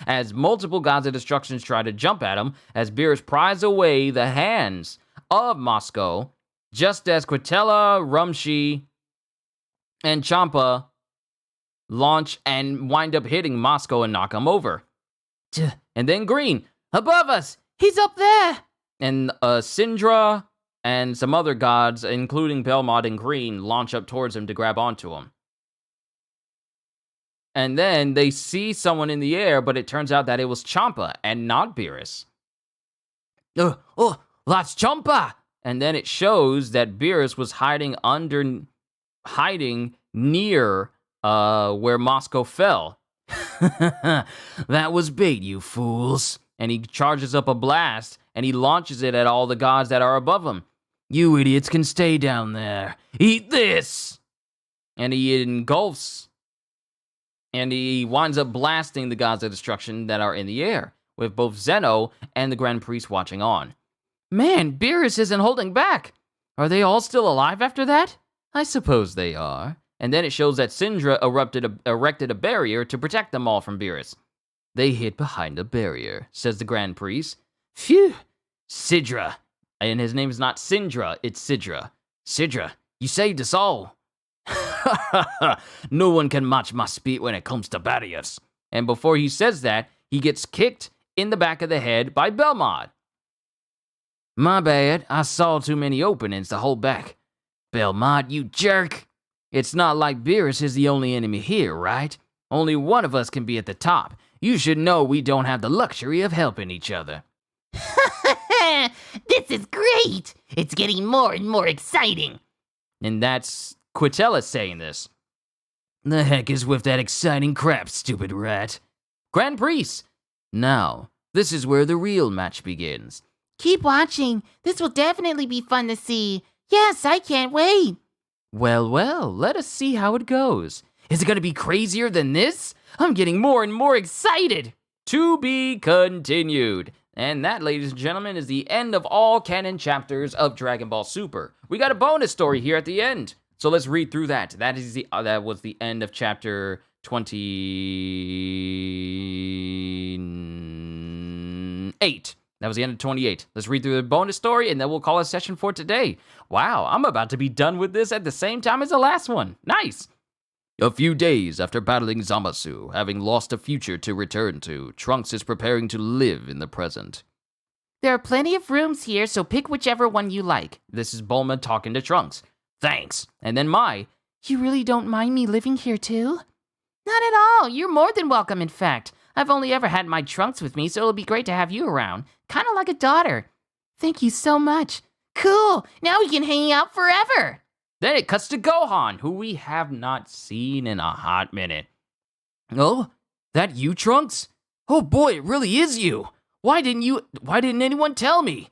as multiple gods of destruction try to jump at him, as Beerus pries away the hands of Moscow, just as Quitella, Rumshi, and Champa launch and wind up hitting Moscow and knock him over. And then Green, above us, he's up there! And Syndra and some other gods, including Belmont and Green, launch up towards him to grab onto him. And then they see someone in the air, but it turns out that it was Champa and not Beerus. That's Champa! And then it shows that Beerus was hiding near where Moscow fell. That was bait, you fools. And he charges up a blast, and he launches it at all the gods that are above him. You idiots can stay down there. Eat this! And he engulfs, and he winds up blasting the gods of destruction that are in the air, with both Zeno and the Grand Priest watching on. Man, Beerus isn't holding back. Are they all still alive after that? I suppose they are. And then it shows that Syndra erected a barrier to protect them all from Beerus. They hid behind a barrier, says the Grand Priest. Phew! Sidra. And his name is not Syndra, it's Sidra. Sidra, you saved us all. No one can match my speed when it comes to barriers. And before he says that, he gets kicked in the back of the head by Belmont. My bad, I saw too many openings to hold back. Belmont, you jerk! It's not like Beerus is the only enemy here, right? Only one of us can be at the top. You should know we don't have the luxury of helping each other. This is great! It's getting more and more exciting. And that's Quitella saying this. The heck is with that exciting crap, stupid rat? Grand Priest! Now, this is where the real match begins. Keep watching. This will definitely be fun to see. Yes, I can't wait. Well, let us see how it goes. Is it going to be crazier than this? I'm getting more and more excited. To be continued. And that, ladies and gentlemen, is the end of all canon chapters of Dragon Ball Super. We got a bonus story here at the end. So let's read through that. That was the end of chapter 28. That was the end of 28. Let's read through the bonus story, and then we'll call a session for today. Wow, I'm about to be done with this at the same time as the last one. Nice! A few days after battling Zamasu, having lost a future to return to, Trunks is preparing to live in the present. There are plenty of rooms here, so pick whichever one you like. This is Bulma talking to Trunks. Thanks. And then Mai, You really don't mind me living here too? Not at all. You're more than welcome, in fact. I've only ever had my Trunks with me, so it'll be great to have you around. Kind of like a daughter. Thank you so much. Cool. Now we can hang out forever. Then it cuts to Gohan, who we have not seen in a hot minute. Oh, that you, Trunks? Oh boy, it really is you. Why didn't anyone tell me?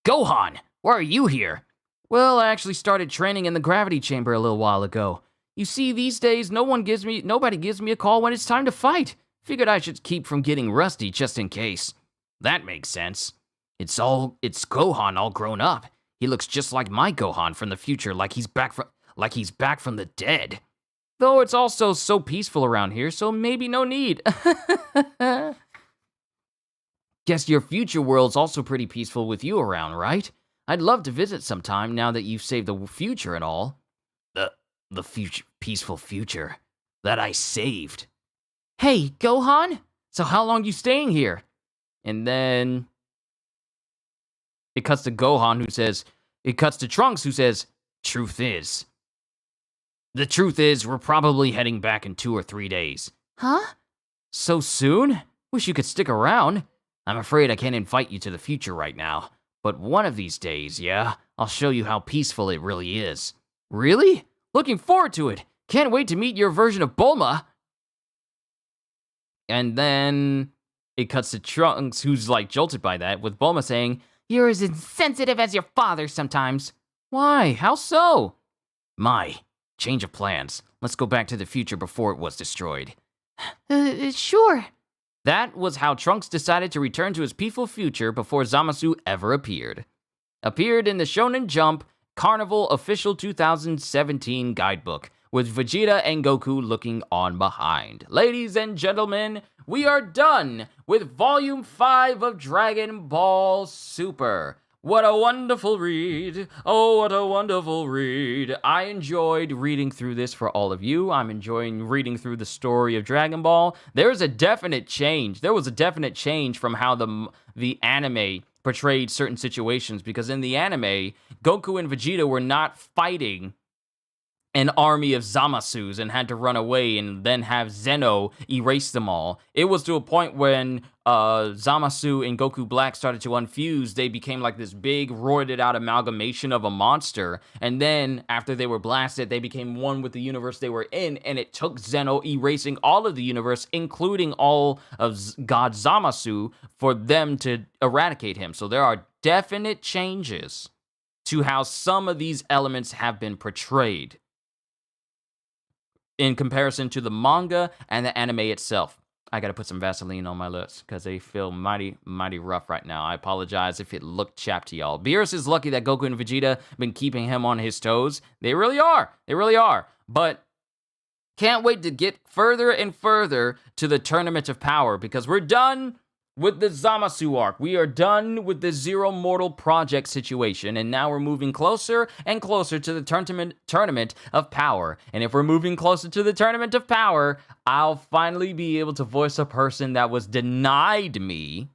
Gohan, why are you here? Well, I actually started training in the gravity chamber a little while ago. You see, these days, nobody gives me a call when it's time to fight. Figured I should keep from getting rusty just in case. That makes sense. It's Gohan all grown up. He looks just like my Gohan from the future, like he's back from the dead. Though it's also so peaceful around here, so maybe no need. Guess your future world's also pretty peaceful with you around, right? I'd love to visit sometime now that you've saved the future and all. The future, peaceful future that I saved. Hey, Gohan? So how long you staying here? And then it cuts to Trunks who says, the truth is, we're probably heading back in 2 or 3 days. Huh? So soon? Wish you could stick around. I'm afraid I can't invite you to the future right now. But one of these days, yeah, I'll show you how peaceful it really is. Really? Looking forward to it. Can't wait to meet your version of Bulma. And then it cuts to Trunks, who's like jolted by that, with Bulma saying, You're as insensitive as your father sometimes. Why? How so? Mai, change of plans. Let's go back to the future before it was destroyed. Sure. That was how Trunks decided to return to his peaceful future before Zamasu ever appeared. Appeared in the Shonen Jump Carnival Official 2017 Guidebook, with Vegeta and Goku looking on behind. Ladies and gentlemen, we are done with Volume 5 of Dragon Ball Super. What a wonderful read. Oh, what a wonderful read. I enjoyed reading through this for all of you. I'm enjoying reading through the story of Dragon Ball. There was a definite change. From how the anime portrayed certain situations, because in the anime, Goku and Vegeta were not fighting an army of Zamasus and had to run away and then have Zeno erase them all. It was to a point when Zamasu and Goku Black started to unfuse. They became like this big, roided out amalgamation of a monster. And then, after they were blasted, they became one with the universe they were in, and it took Zeno erasing all of the universe, including all of God Zamasu, for them to eradicate him. So there are definite changes to how some of these elements have been portrayed in comparison to the manga and the anime itself. I gotta put some Vaseline on my lips because they feel mighty rough right now. I apologize if it looked chapped to y'all. Beerus is lucky that Goku and Vegeta been keeping him on his toes. They really are. But can't wait to get further and further to the Tournament of Power, because we're done with the Zamasu arc. We are done with the Zero Mortal Project situation, and now we're moving closer and closer to the Tournament of Power. And if we're moving closer to the Tournament of Power, I'll finally be able to voice a person that was denied me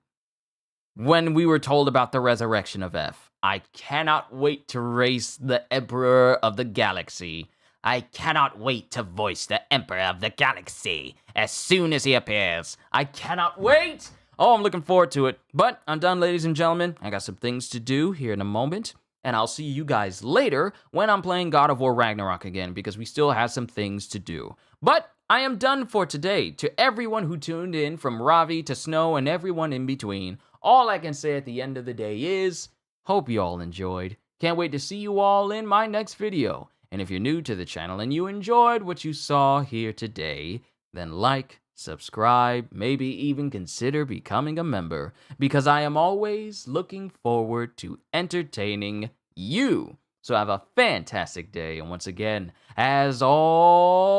when we were told about the resurrection of F. I cannot wait to race the Emperor of the Galaxy. I cannot wait to voice the Emperor of the Galaxy as soon as he appears. I cannot wait! Oh, I'm looking forward to it. But I'm done, ladies and gentlemen. I got some things to do here in a moment. And I'll see you guys later when I'm playing God of War Ragnarok again, because we still have some things to do. But I am done for today. To everyone who tuned in, from Ravi to Snow and everyone in between, all I can say at the end of the day is, hope you all enjoyed. Can't wait to see you all in my next video. And if you're new to the channel and you enjoyed what you saw here today, then like, subscribe, maybe even consider becoming a member, because I am always looking forward to entertaining you. So have a fantastic day, and once again, as always,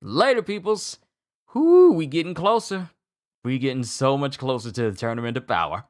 later, peoples. We getting closer. We getting so much closer to the Tournament of Power.